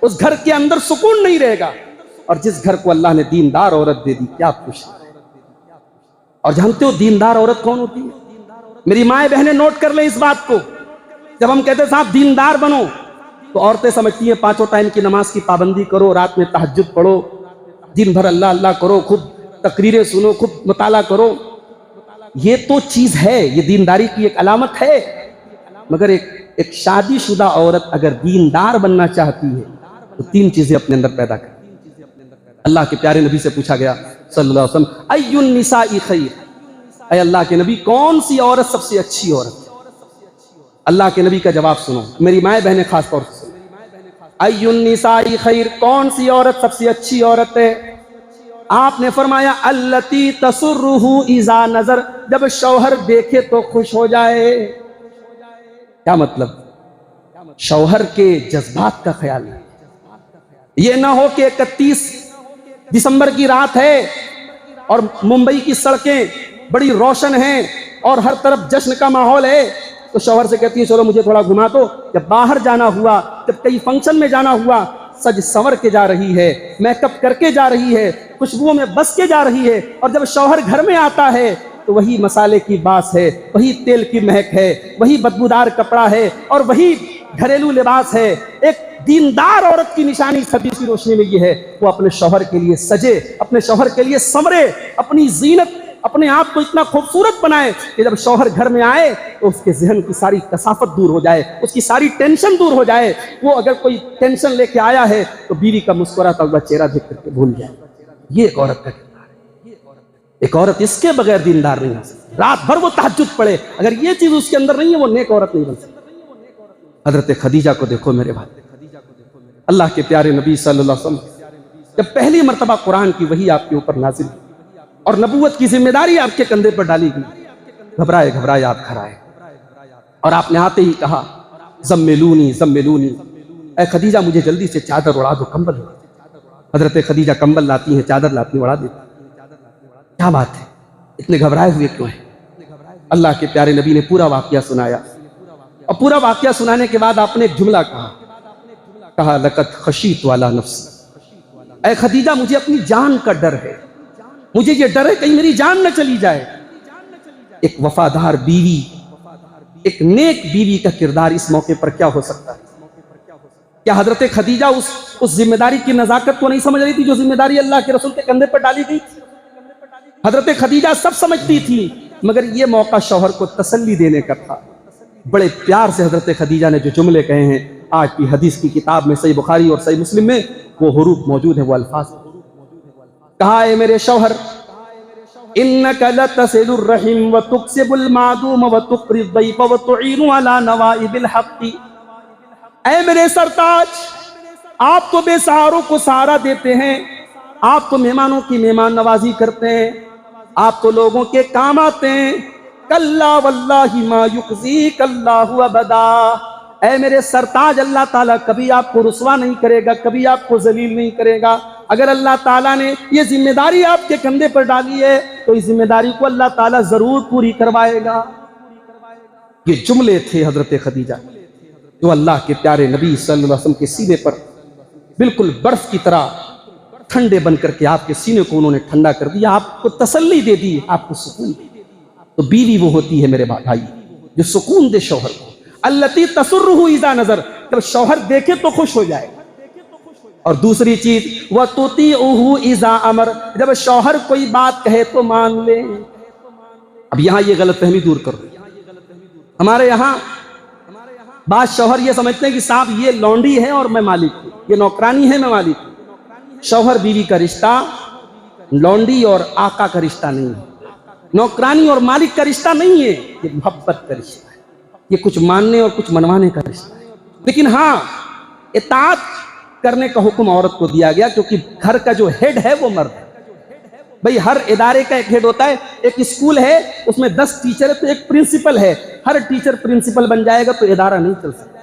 اس گھر کے اندر سکون نہیں رہے گا. اور جس گھر کو اللہ نے دیندار عورت دے دی، کیا خوش ہے. اور جانتے ہو دیندار عورت کون ہوتی ہے؟ میری مائیں بہنیں نوٹ کر لیں اس بات کو. جب ہم کہتے ہیں صاحب دیندار بنو، تو عورتیں سمجھتی ہیں 5 ٹائم کی نماز کی پابندی کرو، رات میں تہجد پڑھو، دن بھر اللہ اللہ کرو، خود تقریریں سنو، خود مطالعہ کرو. یہ تو چیز ہے، یہ دینداری کی ایک علامت ہے. مگر ایک شادی شدہ عورت اگر دیندار بننا چاہتی ہے تو 3 چیزیں اپنے اندر پیدا کرے. اللہ کے پیارے نبی سے پوچھا گیا صلی اللہ علیہ وسلم، ای النساء خیر، اے اللہ کے نبی کون سی عورت سب سے اچھی عورت ہے؟ اللہ کے نبی کا جواب سنو، میری مائیں بہنیں خاص طور سے. ای النساء خیر، کون سی عورت سب سے اچھی عورت ہے؟ آپ نے فرمایا التی تسرہ اذا نظر، جب شوہر دیکھے تو خوش ہو جائے. کیا مطلب؟ شوہر کے جذبات کا خیال ہے. یہ نہ ہو کہ 31 دسمبر کی رات ہے اور ممبئی کی سڑکیں بڑی روشن ہیں اور ہر طرف جشن کا ماحول ہے، تو شوہر سے کہتی ہے چلو مجھے تھوڑا گھما دو. جب باہر جانا ہوا، جب کئی فنکشن میں جانا ہوا، سج سور کے جا رہی ہے، میک اپ کر کے جا رہی ہے، خوشبوؤں میں بس کے جا رہی ہے. اور جب شوہر گھر میں آتا ہے تو وہی مسالے کی باس ہے، وہی تیل کی مہک ہے، وہی بدبودار کپڑا ہے اور وہی گھریلو لباس ہے. ایک دیندار عورت کی نشانی حدیث کی روشنی میں یہ ہے، وہ اپنے شوہر کے لیے سجے، اپنے شوہر کے لیے سنورے، اپنی زینت، اپنے آپ کو اتنا خوبصورت بنائے کہ جب شوہر گھر میں آئے تو اس کے ذہن کی ساری کثافت دور ہو جائے، اس کی ساری ٹینشن دور ہو جائے. وہ اگر کوئی ٹینشن لے کے آیا ہے تو بیوی کا مسکراتا ہوا چہرہ دیکھ کر کے بھول جائے. یہ ایک عورت کا کردار ہے. ایک عورت اس کے بغیر دیندار نہیں ہو سکتی. رات بھر وہ تہجد پڑھے، اگر یہ چیز اس کے اندر نہیں ہے وہ نیک عورت نہیں بن سکتی. حضرت خدیجہ کو دیکھو میرے بھائی، اللہ کے پیارے نبی صلی اللہ علیہ وسلم جب پہلی مرتبہ قرآن کی وحی آپ کے اوپر نازل اور نبوت کی ذمہ داری آپ کے کندھے پر ڈالی گئی، گھبرائے گھبرائے آپ گھر آئے اور آپ نے آتے ہی کہا زملونی زملونی، اے خدیجہ مجھے جلدی سے چادر اڑا دو، کمبل اڑا دو. حضرت خدیجہ کمبل لاتی ہیں، چادر لاتی ہیں، اڑا دیتی. کیا بات ہے، اتنے گھبرائے ہوئے کیوں ہیں؟ اللہ کے پیارے نبی نے پورا واقعہ سنایا اور پورا واقعہ سنانے کے بعد آپ نے ایک جملہ کہا لقد خشیت علی نفسی، اے خدیجہ مجھے اپنی جان کا ڈر ہے، مجھے یہ ڈر ہے کہیں میری جان نہ چلی جائے. ایک وفادار بیوی، ایک نیک بیوی کا کردار اس موقع پر کیا ہو سکتا ہے؟ کیا حضرت خدیجہ اس ذمہ داری کی نزاکت کو نہیں سمجھ رہی تھی جو ذمہ داری اللہ کے رسول کے کندھے پر ڈالی گئی تھی؟ حضرت خدیجہ سب سمجھتی تھی، مگر یہ موقع شوہر کو تسلی دینے کا تھا. بڑے پیار سے حضرت خدیجہ نے جو جملے کہے ہیں، آج کی حدیث کی کتاب میں صحیح بخاری اور صحیح مسلم میں وہ حروف موجود ہیں، وہ الفاظ. کہا اے میرے شوہر انک لتصل الرحم وتکسب المعدوم وتقری الضیف وتعین علی نوائب الحق. اے میرے سرتاج، آپ تو بے سہاروں کو سہارا دیتے ہیں، آپ تو مہمانوں کی مہمان نوازی کرتے ہیں، آپ تو لوگوں کے کام آتے ہیں۔ کلا واللہ ما یخزیک اللہ ابدا، اے میرے سرتاج، اللہ تعالیٰ کبھی آپ کو رسوا نہیں کرے گا، کبھی آپ کو ذلیل نہیں کرے گا۔ اگر اللہ تعالیٰ نے یہ ذمہ داری آپ کے کندھے پر ڈالی ہے تو اس ذمہ داری کو اللہ تعالیٰ ضرور پوری کروائے گا۔ یہ جملے تھے حضرت خدیجہ جو اللہ کے پیارے نبی صلی اللہ علیہ وسلم کے سینے پر بالکل برف کی طرح ٹھنڈے بن کر کے آپ کے سینے کو انہوں نے ٹھنڈا کر دیا، آپ کو تسلی دے دی، آپ کو سکون دے دی۔ تو بیوی وہ ہوتی ہے میرے بھائی جو سکون دے شوہر کو، التی تسرہ اذا نظر، جب شوہر دیکھے تو خوش ہو جائے۔ اور دوسری چیز وَتُطِيعُهُ اذا امر، جب شوہر کوئی بات کہے تو مان لے۔ اب یہاں یہ غلط فہمی دور کرو، ہمارے یہاں بعض شوہر یہ سمجھتے ہیں کہ صاحب یہ لونڈی ہے اور میں مالک ہوں، یہ نوکرانی ہے میں مالک ہوں۔ شوہر بیوی کا رشتہ لونڈی اور آقا کا رشتہ نہیں ہے، نوکرانی اور مالک کا رشتہ نہیں ہے، یہ محبت کا رشتہ ہے، یہ کچھ ماننے اور کچھ منوانے کا رشتہ ہے۔ لیکن ہاں اطاعت کرنے کا حکم عورت کو دیا گیا، کیونکہ گھر کا جو ہیڈ ہے وہ مرد ہے۔ بھئی ہر ادارے کا ایک ہیڈ ہوتا ہے، ایک اسکول ہے اس میں 10 ٹیچر ہے تو ایک پرنسپل ہے، ہر ٹیچر پرنسپل بن جائے گا تو ادارہ نہیں چل سکتا۔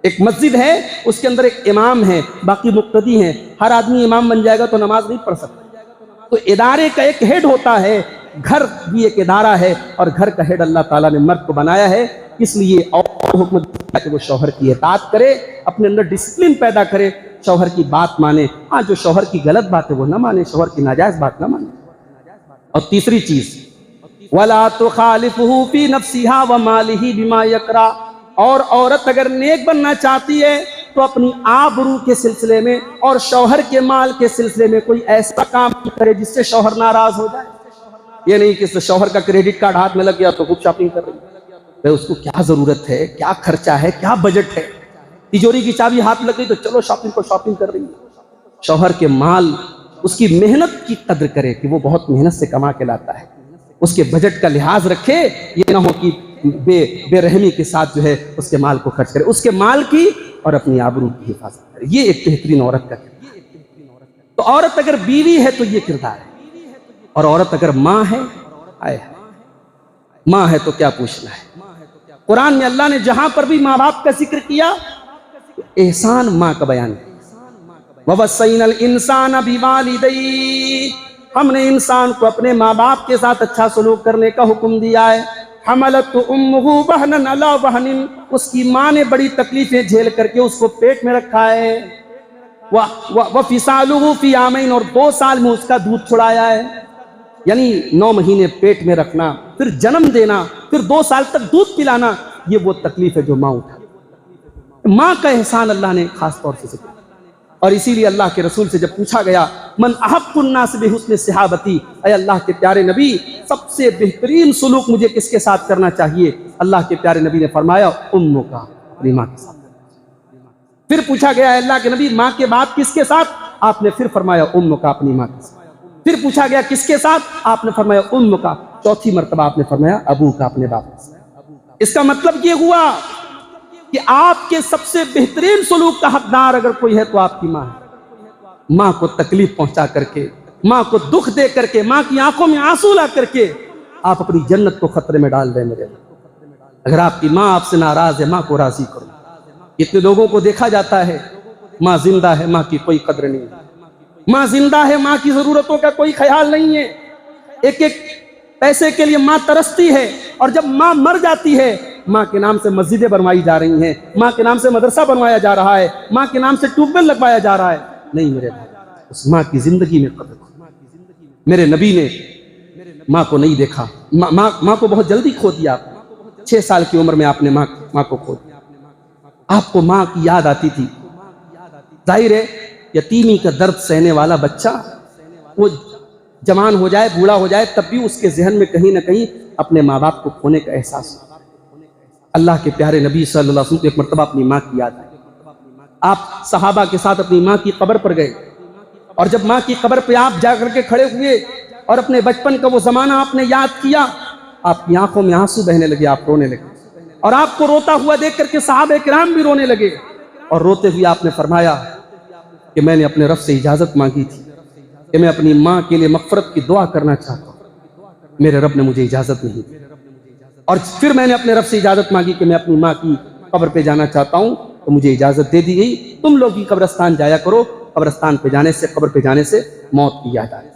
ایک مسجد ہے اس کے اندر ایک امام ہے، باقی مقتدی ہیں، ہر آدمی امام بن جائے گا تو نماز نہیں پڑھ سکتا۔ تو ادارے کا ایک ہیڈ ہوتا ہے، گھر بھی ایک ادارہ ہے، اور گھر کا ہیڈ اللہ تعالیٰ نے مرد کو بنایا ہے، اس لیے اور حکم دیا کہ وہ شوہر کی اطاعت کرے، اپنے اندر ڈسپلن پیدا کرے، شوہر کی بات مانے۔ ہاں جو شوہر کی غلط بات ہے وہ نہ مانے، شوہر کی ناجائز بات نہ مانے۔ اور تیسری چیز وَلَا تُخَالِفُهُ فِي نَفْسِهَا وَمَالِهِ بِمَا يَكْرَهُ، اور عورت اگر نیک بننا چاہتی ہے تو اپنی آبرو کے سلسلے میں اور شوہر کے مال کے سلسلے میں کوئی ایسا کام کرے جس سے شوہر ناراض ہو جائے۔ یہ نہیں کہ شوہر کا کریڈٹ کارڈ ہاتھ میں لگ گیا تو خوب شاپنگ کر رہی ہے، اس کو کیا ضرورت ہے، کیا خرچہ ہے، کیا بجٹ ہے، تجوری کی چابی ہاتھ لگ گئی تو چلو شاپنگ کر رہی ہے۔ شوہر کے مال، اس کی محنت کی قدر کرے کہ وہ بہت محنت سے کما کے لاتا ہے، اس کے بجٹ کا لحاظ رکھے، یہ نہ ہو کہ بے رحمی کے ساتھ جو ہے اس کے مال کو خرچ کرے، اس کے مال کی اور اپنی آبرو کی حفاظت کرے۔ یہ ایک بہترین عورت کا کردار ہے۔ تو عورت اگر بیوی ہے تو یہ کردار ہے، اور عورت اگر ماں ہے، ماں ہے تو کیا پوچھنا ہے۔ قرآن میں اللہ نے جہاں پر بھی ماں باپ کا ذکر کیا، احسان ماں کا بیان ہے۔ وَوَصَّيْنَا الْإِنسَانَ بِوَالِدَيْهِ، ہم نے انسان کو اپنے ماں باپ کے ساتھ اچھا سلوک کرنے کا حکم دیا ہے۔ حملت امہ وہنا علی وہن، اس کی ماں نے بڑی تکلیفیں جھیل کر کے اس کو پیٹ میں رکھا ہے۔ وفصالہ فی عامین، اور 2 سال میں اس کا دودھ چھڑایا ہے، یعنی 9 مہینے پیٹ میں رکھنا، پھر جنم دینا، پھر 2 سال تک دودھ پلانا، یہ وہ تکلیف ہے جو ماں اٹھا۔ ماں کا احسان اللہ نے خاص طور سے ذکر، اور اسی لیے اللہ کے رسول سے جب پوچھا گیا من احق الناس بحسن صحابتی، اے اللہ کے پیارے نبی سب سے بہترین سلوک مجھے کس کے ساتھ کرنا چاہیے؟ اللہ کے پیارے نبی نے فرمایا اموں کا، اپنی ماں کے ساتھ۔ پھر پوچھا گیا اللہ کے نبی ماں کے بعد کس کے ساتھ؟ آپ نے پھر فرمایا اموں کا، اپنی ماں کے ساتھ۔ پھر پوچھا گیا کس کے ساتھ؟ آپ نے فرمایا اموں کا۔ چوتھی مرتبہ آپ نے فرمایا ابو کا، اپنے باپ کے ساتھ۔ اس کا مطلب یہ ہوا کہ آپ کے سب سے بہترین سلوک کا حقدار اگر کوئی ہے تو آپ کی ماں ہے۔ ماں کو تکلیف پہنچا کر کے، ماں کو دکھ دے کر کے، ماں کی آنکھوں میں آنسو لا کر کے آپ اپنی جنت کو خطرے میں ڈال دیں میرے۔ اگر آپ کی ماں آپ سے ناراض ہے، ماں کو راضی کرو۔ اتنے لوگوں کو دیکھا جاتا ہے ماں زندہ ہے، ماں کی کوئی قدر نہیں ہے، ماں زندہ ہے، ماں کی ضرورتوں کا کوئی خیال نہیں ہے، ایک ایک پیسے کے لیے ماں ترستی ہے، اور جب ماں مر جاتی ہے ماں کے نام سے مسجدیں بنوائی جا رہی ہیں، ماں کے نام سے مدرسہ بنوایا جا رہا ہے، ماں کے نام سے ٹیوب ویل لگوایا جا رہا ہے۔ نہیں میرے بھائی، اس ماں کی زندگی میں قدر۔ میرے نبی نے ماں کو نہیں دیکھا، ماں کو بہت جلدی کھو دیا۔ 6 سال کی عمر میں آپ نے ماں کو کھو دیا۔ آپ کو ماں کی یاد آتی تھی۔ ظاہر ہے یتیمی کا درد سہنے والا بچہ وہ جوان ہو جائے، بوڑھا ہو جائے، تب بھی اس کے ذہن میں کہیں نہ کہیں اپنے ماں باپ کو کھونے کا احساس ہو۔ اللہ کے پیارے نبی صلی اللہ علیہ وسلم کو ایک مرتبہ اپنی ماں کی یاد آئی۔ آپ صحابہ کے ساتھ اپنی ماں کی قبر پر گئے، اور جب ماں کی قبر پہ آپ جا کر کے کھڑے ہوئے اور اپنے بچپن کا وہ زمانہ آپ نے یاد کیا، آپ کی آنکھوں میں آنسو بہنے لگے، آپ رونے لگے، اور آپ کو روتا ہوا دیکھ کر کے صحابہ کرام بھی رونے لگے، اور روتے ہوئے آپ نے فرمایا کہ میں نے اپنے رب سے اجازت مانگی تھی کہ میں اپنی ماں کے لیے مغفرت کی دعا کرنا چاہتا ہوں، میرے رب نے مجھے اجازت نہیں دی۔ اور پھر میں نے اپنے رب سے اجازت مانگی کہ میں اپنی ماں کی قبر پہ جانا چاہتا ہوں، تو مجھے اجازت دے دی گئی، تم لوگ بھی قبرستان جایا کرو، قبرستان پہ جانے سے، قبر پہ جانے سے موت کی یاد آئے۔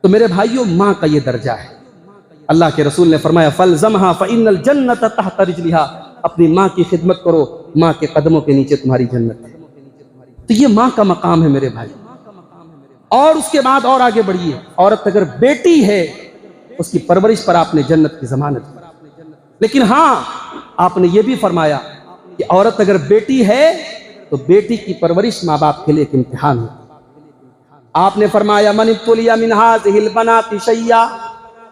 تو میرے بھائیوں، ماں کا یہ درجہ ہے۔ اللہ کے رسول نے فرمایا فَالْزَمْهَا فَإِنَّ الْجَنَّةَ تَحْتَ رِجْلِهَا، اپنی ماں کی خدمت کرو، ماں کے قدموں کے نیچے تمہاری جنت ہے۔ تو یہ ماں کا مقام ہے میرے بھائی۔ اور اس کے بعد اور آگے بڑھیے، عورت اگر بیٹی ہے اس کی پرورش پر آپ نے جنت کی ضمانت دی۔ لیکن ہاں، آپ نے یہ بھی فرمایا کہ عورت اگر بیٹی ہے تو بیٹی کی پرورش ماں باپ کے لیے ایک امتحان ہے۔ آپ نے فرمایا من ابتلی من هذه البنات شیئا،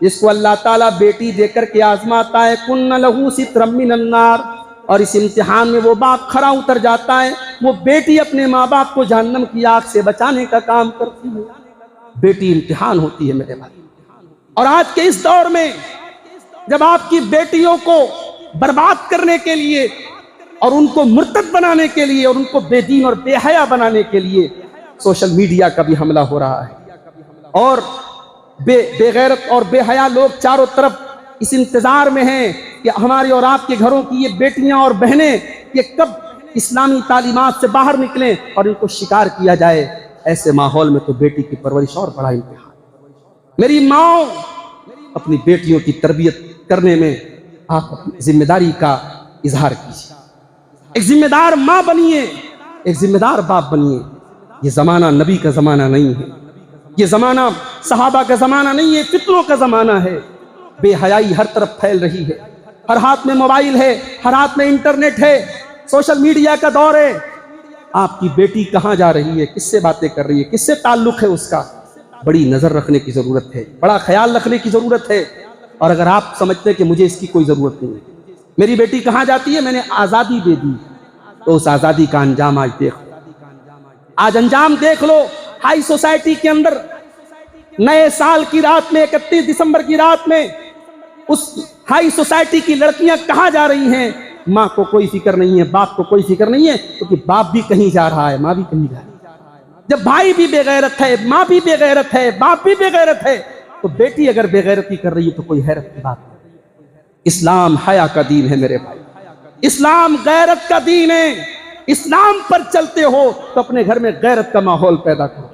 جس کو اللہ تعالیٰ بیٹی دے کر کے آزماتا ہے، کن لہ سترا من النار، اور اس امتحان میں وہ باپ کھڑا اتر جاتا ہے، وہ بیٹی اپنے ماں باپ کو جہنم کی آگ سے بچانے کا کام کرتی ہے۔ بیٹی امتحان ہوتی ہے میرے بھائی۔ اور آج کے اس دور میں جب آپ کی بیٹیوں کو برباد کرنے کے لیے اور ان کو مرتد بنانے کے لیے اور ان کو بے دین اور بے حیا بنانے کے لیے سوشل میڈیا کا بھی حملہ ہو رہا ہے، اور بے غیرت اور بے حیا لوگ چاروں طرف اس انتظار میں ہیں کہ ہمارے اور آپ کے گھروں کی یہ بیٹیاں اور بہنیں یہ کب اسلامی تعلیمات سے باہر نکلیں اور ان کو شکار کیا جائے۔ ایسے ماحول میں تو بیٹی کی پرورش اور بڑا امتحان۔ میری ماں، اپنی بیٹیوں کی تربیت کرنے میں آپ اپنی ذمہ داری کا اظہار کیجیے۔ ایک ذمہ دار ماں بنیے، ایک ذمہ دار باپ بنیے۔ یہ زمانہ نبی کا زمانہ نہیں ہے، یہ زمانہ صحابہ کا زمانہ نہیں ہے، فتنوں کا زمانہ ہے۔ بے حیائی ہر طرف پھیل رہی ہے، ہر ہاتھ میں موبائل ہے، ہر ہاتھ میں انٹرنیٹ ہے، سوشل میڈیا کا دور ہے۔ آپ کی بیٹی کہاں جا رہی ہے، کس سے باتیں کر رہی ہے، کس سے تعلق ہے اس کا، بڑی نظر رکھنے کی ضرورت ہے، بڑا خیال رکھنے کی ضرورت ہے۔ اور اگر آپ سمجھتے ہیں کہ مجھے اس کی کوئی ضرورت نہیں ہے، میری بیٹی کہاں جاتی ہے، میں نے آزادی دے دی، تو اس آزادی کا انجام آج دیکھ لو۔ آج انجام دیکھ لو، ہائی سوسائٹی کے اندر نئے سال کی رات میں، 31 دسمبر کی رات میں، اس ہائی سوسائٹی کی لڑکیاں کہاں جا رہی ہیں؟ ماں کو کوئی فکر نہیں ہے، باپ کو کوئی فکر نہیں ہے، کیونکہ باپ بھی کہیں جا رہا ہے، ماں بھی کہیں جا رہی ہے۔ جب بھائی بھی بے غیرت ہے، ماں بھی بے غیرت ہے، باپ بھی بے غیرت ہے، تو بیٹی اگر بے غیرتی کر رہی ہے تو کوئی حیرت کی بات نہیں۔ اسلام حیا کا دین ہے میرے بھائی، اسلام غیرت کا دین ہے۔ اسلام پر چلتے ہو تو اپنے گھر میں غیرت کا ماحول پیدا کرو۔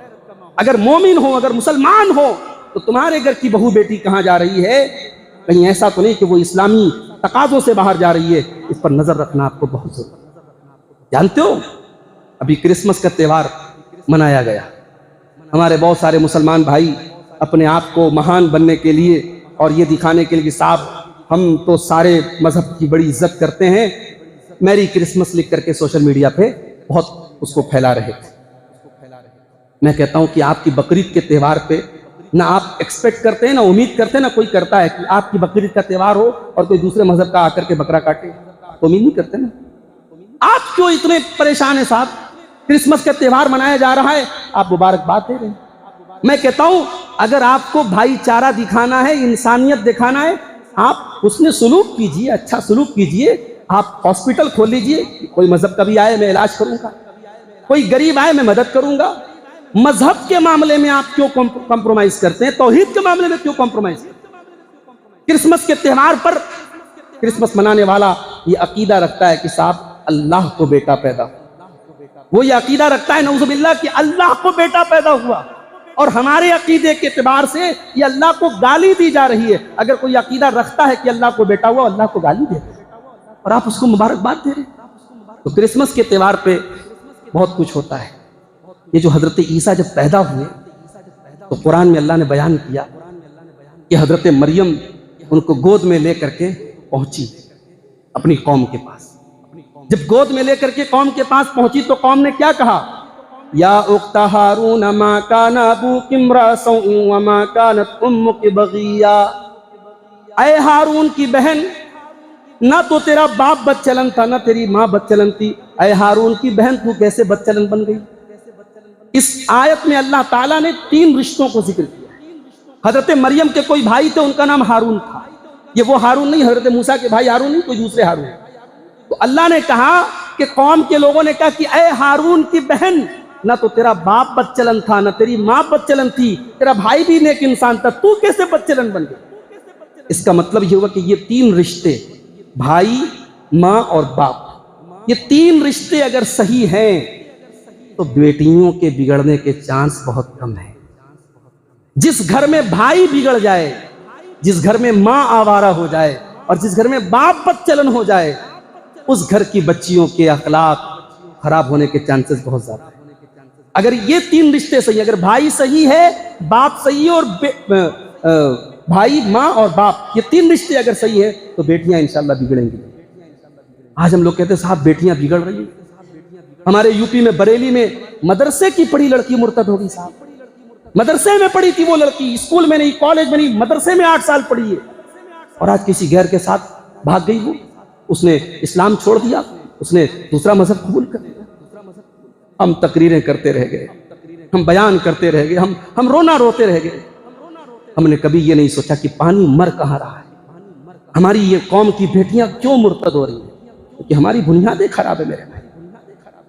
اگر مومن ہو، اگر مسلمان ہو، تو تمہارے گھر کی بہو بیٹی کہاں جا رہی ہے، کہیں ایسا تو نہیں کہ وہ اسلامی تقاضوں سے باہر جا رہی ہے، اس پر نظر رکھنا آپ کو بہت ضروری ہے۔ جانتے ہو، ابھی کرسمس کا تہوار منایا گیا، ہمارے بہت سارے مسلمان بھائی اپنے آپ کو مہان بننے کے لیے اور یہ دکھانے کے لیے کہ صاحب ہم تو سارے مذہب کی بڑی عزت کرتے ہیں، میری کرسمس لکھ کر کے سوشل میڈیا پہ بہت اس کو پھیلا رہے تھے۔ میں کہتا ہوں کہ آپ کی بقرعید کے تہوار پہ نہ آپ ایکسپیکٹ کرتے ہیں، نہ امید کرتے ہیں، نہ کوئی کرتا ہے کہ آپ کی بقرعید کا تہوار ہو اور کوئی دوسرے مذہب کا آ کر کے بکرا کاٹے، تو امید نہیں کرتے نا۔ آپ کیوں اتنے پریشان ہیں صاحب؟ کرسمس کا تہوار منایا جا رہا ہے، آپ مبارکباد دے رہے ہیں۔ میں کہتا ہوں اگر آپ کو بھائی چارہ دکھانا ہے، انسانیت دکھانا ہے، آپ اس میں سلوک کیجئے، اچھا سلوک کیجئے۔ آپ ہاسپٹل کھول لیجئے، کوئی مذہب کا بھی آئے میں علاج کروں گا، کوئی غریب آئے میں مدد کروں گا۔ مذہب کے معاملے میں آپ کیوں کمپرومائز کرتے ہیں؟ توحید کے معاملے میں کیوں کمپرومائز کرتے ہیں؟ کرسمس کے تہوار پر کرسمس منانے والا یہ عقیدہ رکھتا ہے کہ صاحب اللہ کو بیٹا پیدا ہوا، وہ یہ عقیدہ رکھتا ہے نعوذ باللہ کہ اللہ کو بیٹا پیدا ہوا، اور ہمارے عقیدے کے اعتبار سے یہ اللہ کو گالی دی جا رہی ہے۔ اگر کوئی عقیدہ رکھتا ہے کہ اللہ کو بیٹا ہوا، اللہ کو گالی دے رہے ہیں اور آپ اس کو مبارکباد دے رہے ہیں۔ تو کرسمس کے تہوار پہ بہت کچھ ہوتا ہے۔ یہ جو حضرت عیسیٰ جب پیدا ہوئے تو قرآن میں اللہ نے بیان کیا کہ حضرت مریم ان کو گود میں لے کر کے پہنچی اپنی قوم کے پاس۔ جب گود میں لے کر کے قوم کے پاس پہنچی تو قوم نے کیا کہا؟ یا اخت ہارون ما کان ابوک امرأ سوء وما کانت امک بغیا، اے ہارون کی بہن، نہ تو تیرا باپ بدچلن تھا نہ تیری ماں بدچلن تھی، اے ہارون کی بہن تو کیسے بدچلن بن گئی؟ اس آیت میں اللہ تعالیٰ نے 3 رشتوں کو ذکر کیا۔ حضرت مریم کے کوئی بھائی تھے، ان کا نام ہارون تھا۔ یہ وہ ہارون نہیں، حضرت موسیٰ کے بھائی ہارون نہیں، کوئی دوسرے ہارون۔ تو اللہ نے کہا کہ قوم کے لوگوں نے کہا کہ اے ہارون کی بہن، نہ تو تیرا باپ بدچلن تھا، نہ تیری ماں بدچلن تھی، تیرا بھائی بھی نیک انسان تھا، تو کیسے بدچلن بن گیا؟ اس کا مطلب یہ ہوا کہ یہ تین رشتے، بھائی، ماں اور باپ، یہ تین رشتے اگر صحیح ہیں تو بیٹیوں کے بگڑنے کے چانس بہت کم ہیں۔ جس گھر میں بھائی بگڑ جائے، جس گھر میں ماں آوارہ ہو جائے اور جس گھر میں باپ بدچلن ہو جائے، اس گھر کی بچیوں کے اخلاق خراب ہونے کے چانسز بہت زیادہ ہیں۔ اگر یہ تین رشتے صحیح، اگر بھائی صحیح ہے، باپ صحیح ہے، اور بھائی، ماں اور باپ، یہ تین رشتے اگر صحیح ہے تو بیٹیاں انشاءاللہ بگڑیں گی۔ آج ہم لوگ کہتے ہیں صاحب بیٹیاں بگڑ رہی ہیں۔ ہمارے یوپی میں بریلی میں مدرسے کی پڑھی لڑکی مرتد ہوگی صاحب، مدرسے میں پڑھی تھی وہ لڑکی، اسکول میں نہیں، کالج میں نہیں، مدرسے میں 8 سال پڑھی ہے، اور آج کسی غیر کے ساتھ بھاگ گئی وہ، اس نے اسلام چھوڑ دیا، اس نے دوسرا مذہب قبول کر لیا۔ ہم تقریریں کرتے رہ گئے، ہم بیان کرتے رہ گئے، ہم رونا روتے رہ گئے۔ ہم نے کبھی یہ نہیں سوچا کہ پانی مر کہاں رہا ہے، ہماری یہ قوم کی بیٹیاں کیوں مرتد ہو رہی ہیں؟ کیونکہ ہماری بنیادیں خراب ہے میرے بھائی۔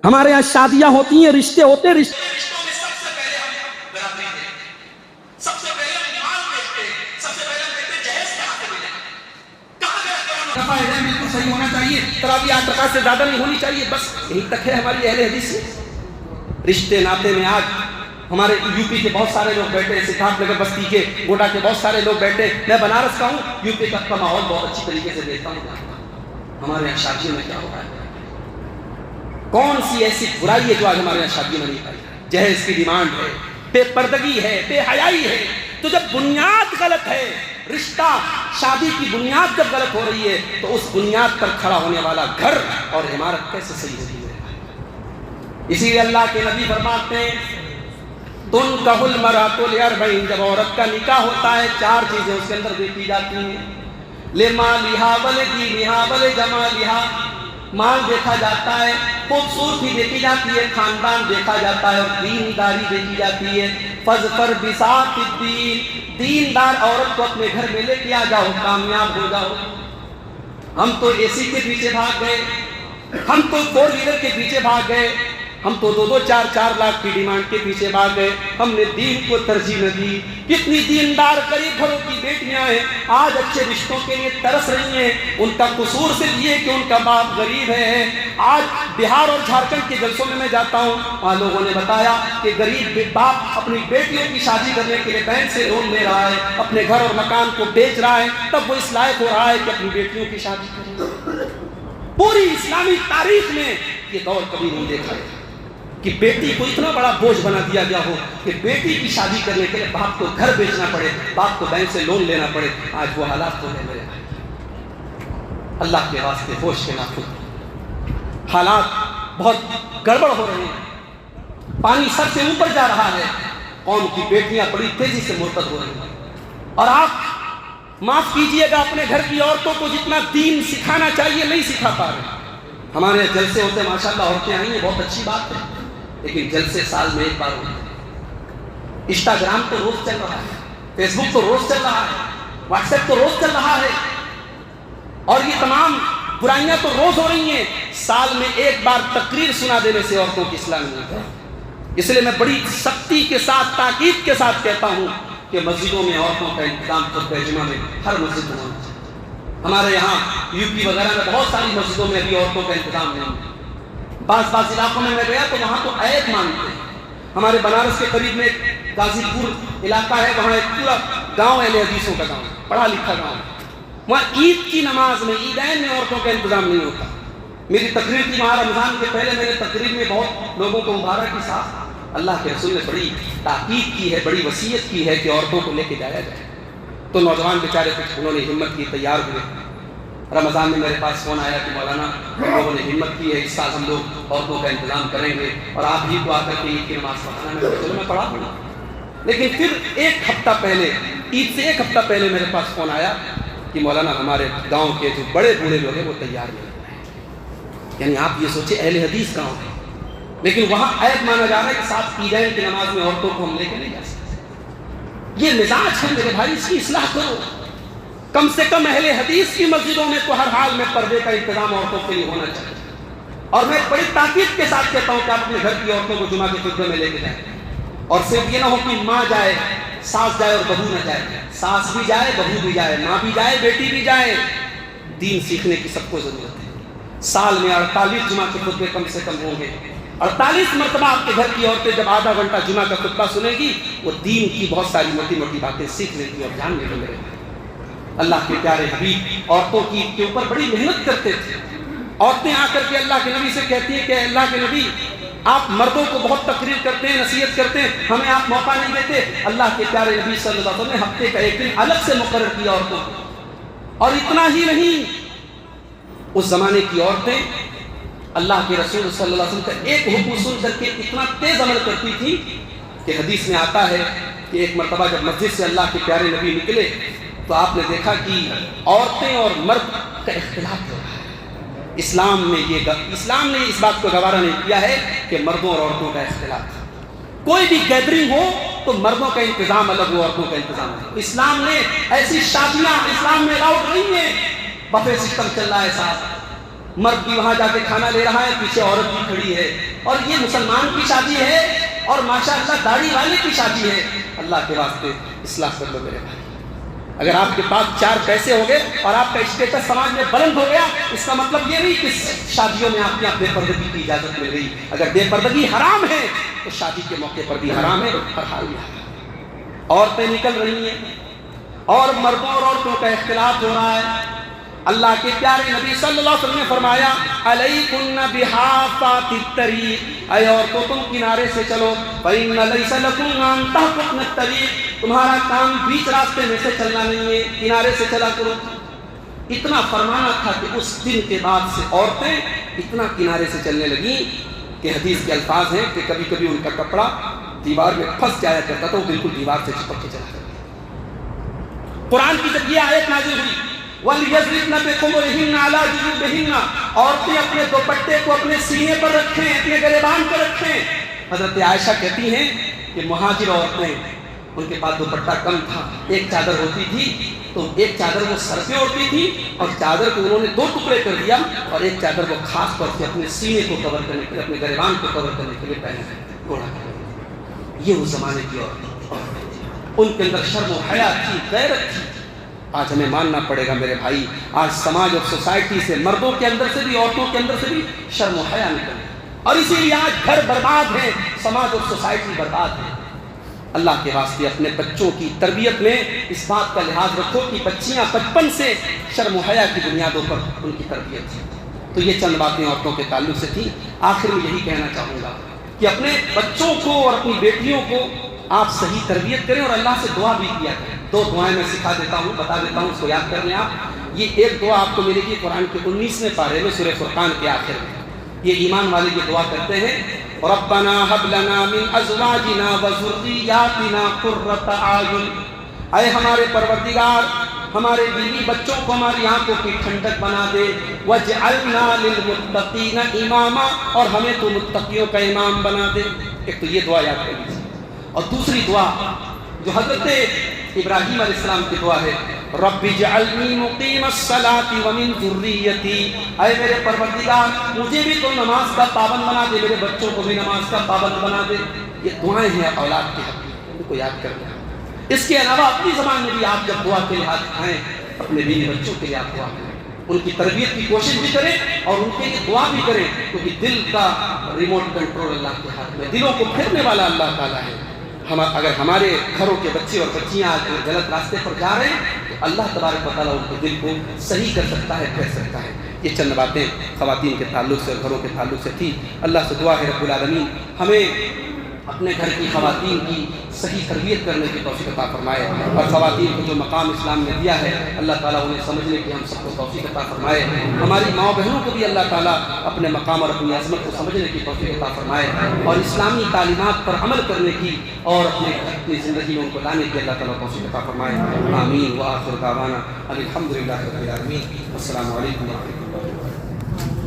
ہمارے یہاں شادیاں ہوتی ہیں، رشتے ہوتے ہیں، رشتوں میں سب سے پہلے ہم برادری دیکھتے، سب سے پہلے ہم مال دیکھتے، سب سے پہلے ہم دیکھتے جہیز کہاں سے ملے، کہاں گیا رفع ہے، بالکل صحیح ہونا چاہیے، تراویح 8 رکعت سے زیادہ نہیں ہونی چاہیے، بس یہی تک ہے ہماری اہل حدیث سے۔ رشتے ناطے میں آج ہمارے یوپی کے بہت سارے لوگ بیٹھے، سدھارتھ نگر بستی کے، گوڈا کے بہت سارے لوگ بیٹھے، میں بنارس کا ہوں، یوپی کا ماحول بہت اچھی طریقے سے دیکھتا ہوں۔ ہمارے یہاں شادیوں میں کیا ہو رہا ہے؟ کون سی ایسی برائی ہے جو آج ہمارے یہاں شادیوں میں نہیں پائی؟ جہیز کی ڈیمانڈ ہے، بے پردگی ہے، بے حیائی ہے۔ تو جب بنیاد غلط ہے، رشتہ شادی کی بنیاد جب غلط ہو رہی ہے تو اس بنیاد پر کھڑا ہونے والا گھر اور عمارت کیسے صحیح ہوتی ہے؟ اسی لیے اللہ کے نبی فرماتے ہیں تنکح المرأۃ لأربع، جب عورت کا نکاح ہوتا ہے 4 چیزیں اس کے اندر دیکھی جاتی ہیں، لمالہا ولدینہا ولجمالہا، مال دیکھا جاتا ہے، خوبصورتی دیکھی جاتی ہے، خاندان دیکھا جاتا ہے، اور دینداری دیکھی جاتی ہے۔ فاظفر بذات الدین، دیندار عورت کو اپنے گھر میں لے کے آ جاؤ، کامیاب ہو جاؤ۔ ہم تو اے سی کے پیچھے بھاگ گئے، ہم تو 4 ویلر کے پیچھے بھاگ گئے، ہم تو 2-2 4-4 لاکھ کی ڈیمانڈ کے پیچھے بھاگ گئے، ہم نے دین کو ترجیح نہ دی۔ کتنی دیندار غریب گھروں کی بیٹیاں ہیں آج اچھے رشتوں کے لیے ترس رہی ہیں، ان کا قصور صرف یہ کہ ان کا باپ غریب ہے۔ آج بہار اور جھارکھنڈ کے جلسوں میں جاتا ہوں، وہاں لوگوں نے بتایا کہ غریب باپ اپنی بیٹیوں کی شادی کرنے کے لیے بینک سے لون لے رہا ہے، اپنے گھر اور مکان کو بیچ رہا ہے، تب وہ اس لائق ہو رہا ہے کہ اپنی بیٹیوں کی شادی کرے۔ پوری اسلامی تاریخ میں یہ دور کبھی نہیں دیکھا ہے کہ بیٹی کو اتنا بڑا بوجھ بنا دیا گیا ہو کہ بیٹی کی شادی کرنے کے لیے باپ کو گھر بیچنا پڑے، باپ کو بینک سے لون لینا پڑے۔ آج وہ حالات ہو گئے میرے بھائی، اللہ کے واسطے ہوش کے ناخن، حالات بہت گڑبڑ ہو رہے ہیں، پانی سر سے اوپر جا رہا ہے، قوم کی بیٹیاں بڑی تیزی سے مرتد ہو رہی ہیں، اور آپ معاف کیجئے گا اپنے گھر کی عورتوں کو جتنا دین سکھانا چاہیے نہیں سکھا پا رہے۔ ہمارے یہاں جلسے ہوتے ہیں، ماشاءاللہ عورتیں آئی ہیں، بہت اچھی بات ہے، لیکن جلسے سال میں 1 بار ہوتے ہیں۔ انسٹاگرام تو روز چل رہا ہے، فیس بک تو روز چل رہا ہے، واٹس ایپ تو روز چل رہا ہے، اور یہ تمام برائیاں تو روز ہو رہی ہیں۔ سال میں 1 بار تقریر سنا دینے سے عورتوں کی اصلاح نہیں ہوتی۔ اس لیے میں بڑی سختی کے ساتھ، تاکید کے ساتھ کہتا ہوں کہ مسجدوں میں عورتوں کا انتظام خطبہ جمعہ میں ہر مسجد میں ہونا چاہیے۔ ہمارے یہاں یوپی وغیرہ میں بہت ساری مسجدوں میں ابھی عورتوں کا انتظام نہیں ہے۔ بعض علاقوں میں گیا تو وہاں تو عید مانتے ہیں۔ ہمارے بنارس کے قریب میں ایک غازی پور علاقہ ہے، وہاں ایک پورا گاؤں اہل حدیثوں کا گاؤں، پڑھا لکھا گاؤں، وہاں عید کی نماز میں، عیدین میں عورتوں کا انتظام نہیں ہوتا۔ میری تقریر تھی وہاں رمضان کے پہلے، میں نے تقریر میں بہت لوگوں کو مبارک کی ساتھ اللہ کے رسول نے بڑی تاکید کی ہے، بڑی وصیت کی ہے کہ عورتوں کو لے کے جایا جائے۔ تو نوجوان بیچارے کچھ انہوں نے ہمت کی، تیار ہوئے۔ رمضان میں میرے پاس فون آیا کہ مولانا لوگوں نے ہمت کی ہے، اس سال ہم لوگ عورتوں کا انتظام کریں گے اور آپ ہی کو آ کر کے عید کی نماز پڑھانا۔ میں چلو میں پڑھا پڑا، لیکن پھر 1 ہفتہ پہلے، عید سے 1 ہفتہ پہلے میرے پاس فون آیا کہ مولانا ہمارے گاؤں کے جو بڑے بوڑھے لوگ ہیں وہ تیار نہیں ہیں۔ یعنی آپ یہ سوچیں اہل حدیث گاؤں ہے، لیکن وہاں عیب مانا جا رہا ہے کہ 7 عیدین کی نماز میں عورتوں کو ہم لے کے نہیں جا سکتے۔ یہ مزاج ہے میرے بھائی، اس کی اصلاح کرو۔ کم سے کم اہل حدیث کی مسجدوں میں تو ہر حال میں پردے کا انتظام عورتوں کے لیے ہونا چاہیے، اور میں بڑی تاکید کے ساتھ کہتا ہوں کہ آپ اپنے گھر کی عورتوں کو جمعہ کے خطبے میں لے کے جائیں، اور صرف یہ نہ ہو کہ ماں جائے، ساس جائے اور بہو نہ جائے، ساس بھی جائے، بہو بھی جائے، ماں بھی جائے، بیٹی بھی جائے۔ دین سیکھنے کی سب کو ضرورت ہے۔ سال میں 48 جمعہ کے خطبے کم سے کم ہوں گے، 48 مرتبہ آپ کے گھر کی عورتیں جب آدھا گھنٹہ جمعہ کا خطبہ سنیں گی، وہ دین کی بہت ساری موٹی موٹی باتیں سیکھ لیں گی اور جان لیں گے۔ اللہ کے پیارے حبیب عورتوں کے اوپر بڑی محنت کرتے تھے۔ عورتیں آ کر کے اللہ کے نبی سے کہتی ہیں کہ اللہ کے نبی آپ مردوں کو بہت تقریر کرتے ہیں، نصیحت کرتے ہیں، ہمیں آپ موقع نہیں دیتے۔ اللہ کے پیارے نبی صلی اللہ علیہ وسلم نے ہفتے کا ایک دن الگ سے مقرر کیا عورتوں کو۔ اور اتنا ہی نہیں، اس زمانے کی عورتیں اللہ کے رسول صلی اللہ علیہ وسلم کا ایک حکم سن کر کے اتنا تیز عمل کرتی تھی کہ حدیث میں آتا ہے کہ ایک مرتبہ جب مسجد سے اللہ کے پیارے نبی نکلے تو آپ نے دیکھا کہ عورتیں اور مرد کا اختلاف ہو رہا ہے۔ اسلام نے اس بات کو گوارا نہیں کیا ہے کہ مردوں اور عورتوں کا اختلاف، کوئی بھی گیدرنگ ہو تو مردوں کا انتظام الگ ہو، عورتوں کا انتظام الگ ہو۔ اسلام نے ایسی شادیاں اسلام میں الاؤڈ نہیں ہیں، بفے سسٹم چل رہا ہے صاحب، مرد بھی وہاں جا کے کھانا لے رہا ہے، پیچھے عورت بھی کھڑی ہے، اور یہ مسلمان کی شادی ہے اور ماشاءاللہ داڑھی والے کی شادی ہے۔ اللہ کے واسطے اصلاح کر لو میرے بھائی۔ اگر آپ کے پاس 4 پیسے ہو گئے اور آپ کا اسٹیٹس سماج میں بلند ہو گیا، اس کا مطلب یہ نہیں کہ شادیوں میں آپ بے پردگی کی اجازت مل گئی۔ اگر بے پردگی حرام ہے تو شادی کے موقع پر بھی حرام ہے، ہر حال میں حرام ہے۔ عورتیں نکل رہی ہیں اور مردوں اور عورتوں کا اختلاف ہو رہا ہے۔ اللہ کے پیارے نبی صلی اللہ علیہ وسلم نے فرمایا علیکن بحافات الطریق، اے عورتوں تم کنارے سے چلو، فإن لیس لکم ان تحفظن الطریق، تمہارا کام بیچ راستے میں سے چلنا نہیں ہے، کنارے سے چلا کرو۔ اتنا فرمانا تھا کہ اس دن کے بعد سے عورتیں اتنا کنارے سے چلنے لگیں کہ حدیث کے الفاظ ہیں کہ کبھی کبھی ان کا کپڑا دیوار میں پھنس جایا کرتا تھا، وہ بالکل دیوار سے چپک کے چلا کرتا۔ قرآن کی جب یہ آیت نازل ہوئی وَلْيَضْرِبْنَ بِخُمُرِهِنَّ عَلَىٰ جُيُوبِهِنَّ، عورتیں اپنے دوپٹے کو اپنے سینے پر رکھیں، اپنے گریبان پر رکھیں۔ حضرت عائشہ کہتی ہیں کہ مہاجر عورتیں ان کے پاس دوپٹہ کم تھا، ایک چادر ہوتی تھی تو ایک چادر وہ سر پہ اوڑھتی تھی اور چادر کو انہوں نے 2 ٹکڑے کر دیا، اور ایک چادر وہ خاص طور سے اپنے سینے کو کور کرنے کے لیے، اپنے گریبان کو کور کرنے کے لیے پہنے گھوڑا کر۔ یہ اس زمانے کی عورتیں، ان کے اندر شرم و حیا تھی، غیرت تھی۔ آج ہمیں ماننا پڑے گا میرے بھائی، آج سماج اور سوسائٹی سے، مردوں کے اندر سے بھی عورتوں کے اندر سے بھی شرم و حیا نکل، اور اسی لیے آج گھر برباد ہے، سماج اور سوسائٹی برباد ہے۔ اللہ کے واسطے اپنے بچوں کی تربیت میں اس بات کا لحاظ رکھو کہ بچیاں بچپن سے شرم و حیا کی بنیادوں پر ان کی تربیت تھی۔ تو یہ چند باتیں عورتوں کے تعلق سے تھیں۔ آخر میں یہی کہنا چاہوں گا کہ اپنے بچوں کو اور اپنی بیٹیوں کو آپ صحیح تربیت کریں اور اللہ سے دعا بھی کیا کریں۔ 2 دعائیں میں سکھا دیتا ہوں، بتا دیتا ہوں، اس کو یاد کر لیں آپ۔ یہ ایک دعا آپ کو ملے گی قرآن کے 19ویں پارے میں سورہ فرقان کے آخر میں۔ یہ ایمان والے یہ دعا کرتے ہیں ربنا هب لنا من ازواجنا وذرياتنا قرة اعين، اے ہمارے پروردگار ہمارے بیوی بچوں کو ہماری آنکھوں کی ٹھنڈک بنا دے، واجعلنا للمتقین اماما، اور ہمیں تو متقیوں کا امام بنا دے۔ ایک تو یہ دعا یاد کر لیجیے، اور دوسری دعا جو حضرت ابراہیم علیہ السلام کی دعا ہے رب اجعلنی مقیم الصلاۃ ومن ذریتی، اے میرے پروردگار مجھے بھی تو نماز کا پابند بنا دے، میرے بچوں کو بھی نماز کا پابند بنا دے۔ یہ دعائیں ہیں اولاد کے حق میں، ان کو یاد کر لیں۔ اس کے علاوہ اپنی زبان میں بھی آپ جب دعا کے لحاظ اٹھائیں، اپنے بیوی بچوں کے لیے آپ دعا کریں، ان کی تربیت کی کوشش بھی کریں اور ان کے لیے دعا بھی کریں، کیونکہ دل کا ریموٹ کنٹرول اللہ کے ہاتھ میں، دلوں کو پھیرنے والا اللہ تعالیٰ ہے۔ اگر ہمارے گھروں کے بچے اور بچیاں آج غلط راستے پر جا رہے ہیں تو اللہ تبارک و تعالیٰ ان کے دل کو صحیح کر سکتا ہے، پھیر سکتا ہے۔ یہ چند باتیں خواتین کے تعلق سے اور گھروں کے تعلق سے تھی۔ اللہ سے دعا ہے رب العالمین ہمیں اپنے گھر کی خواتین کی صحیح تربیت کرنے کی توفیق عطا فرمائے، اور خواتین کو جو مقام اسلام نے دیا ہے اللہ تعالیٰ انہیں سمجھنے کی ہم سب کو توفیق عطا فرمائے۔ ہماری ماں بہنوں کو بھی اللہ تعالیٰ اپنے مقام اور اپنی عظمت کو سمجھنے کی توفیق عطا فرمائے، اور اسلامی تعلیمات پر عمل کرنے کی اور اپنی زندگی میں ان کو لانے کی اللہ تعالیٰ توفیق عطا فرمائے۔ آمین۔ وآخر دعوانا الحمدللہ رب العالمین۔ السلام علیکم ورحمۃ اللہ۔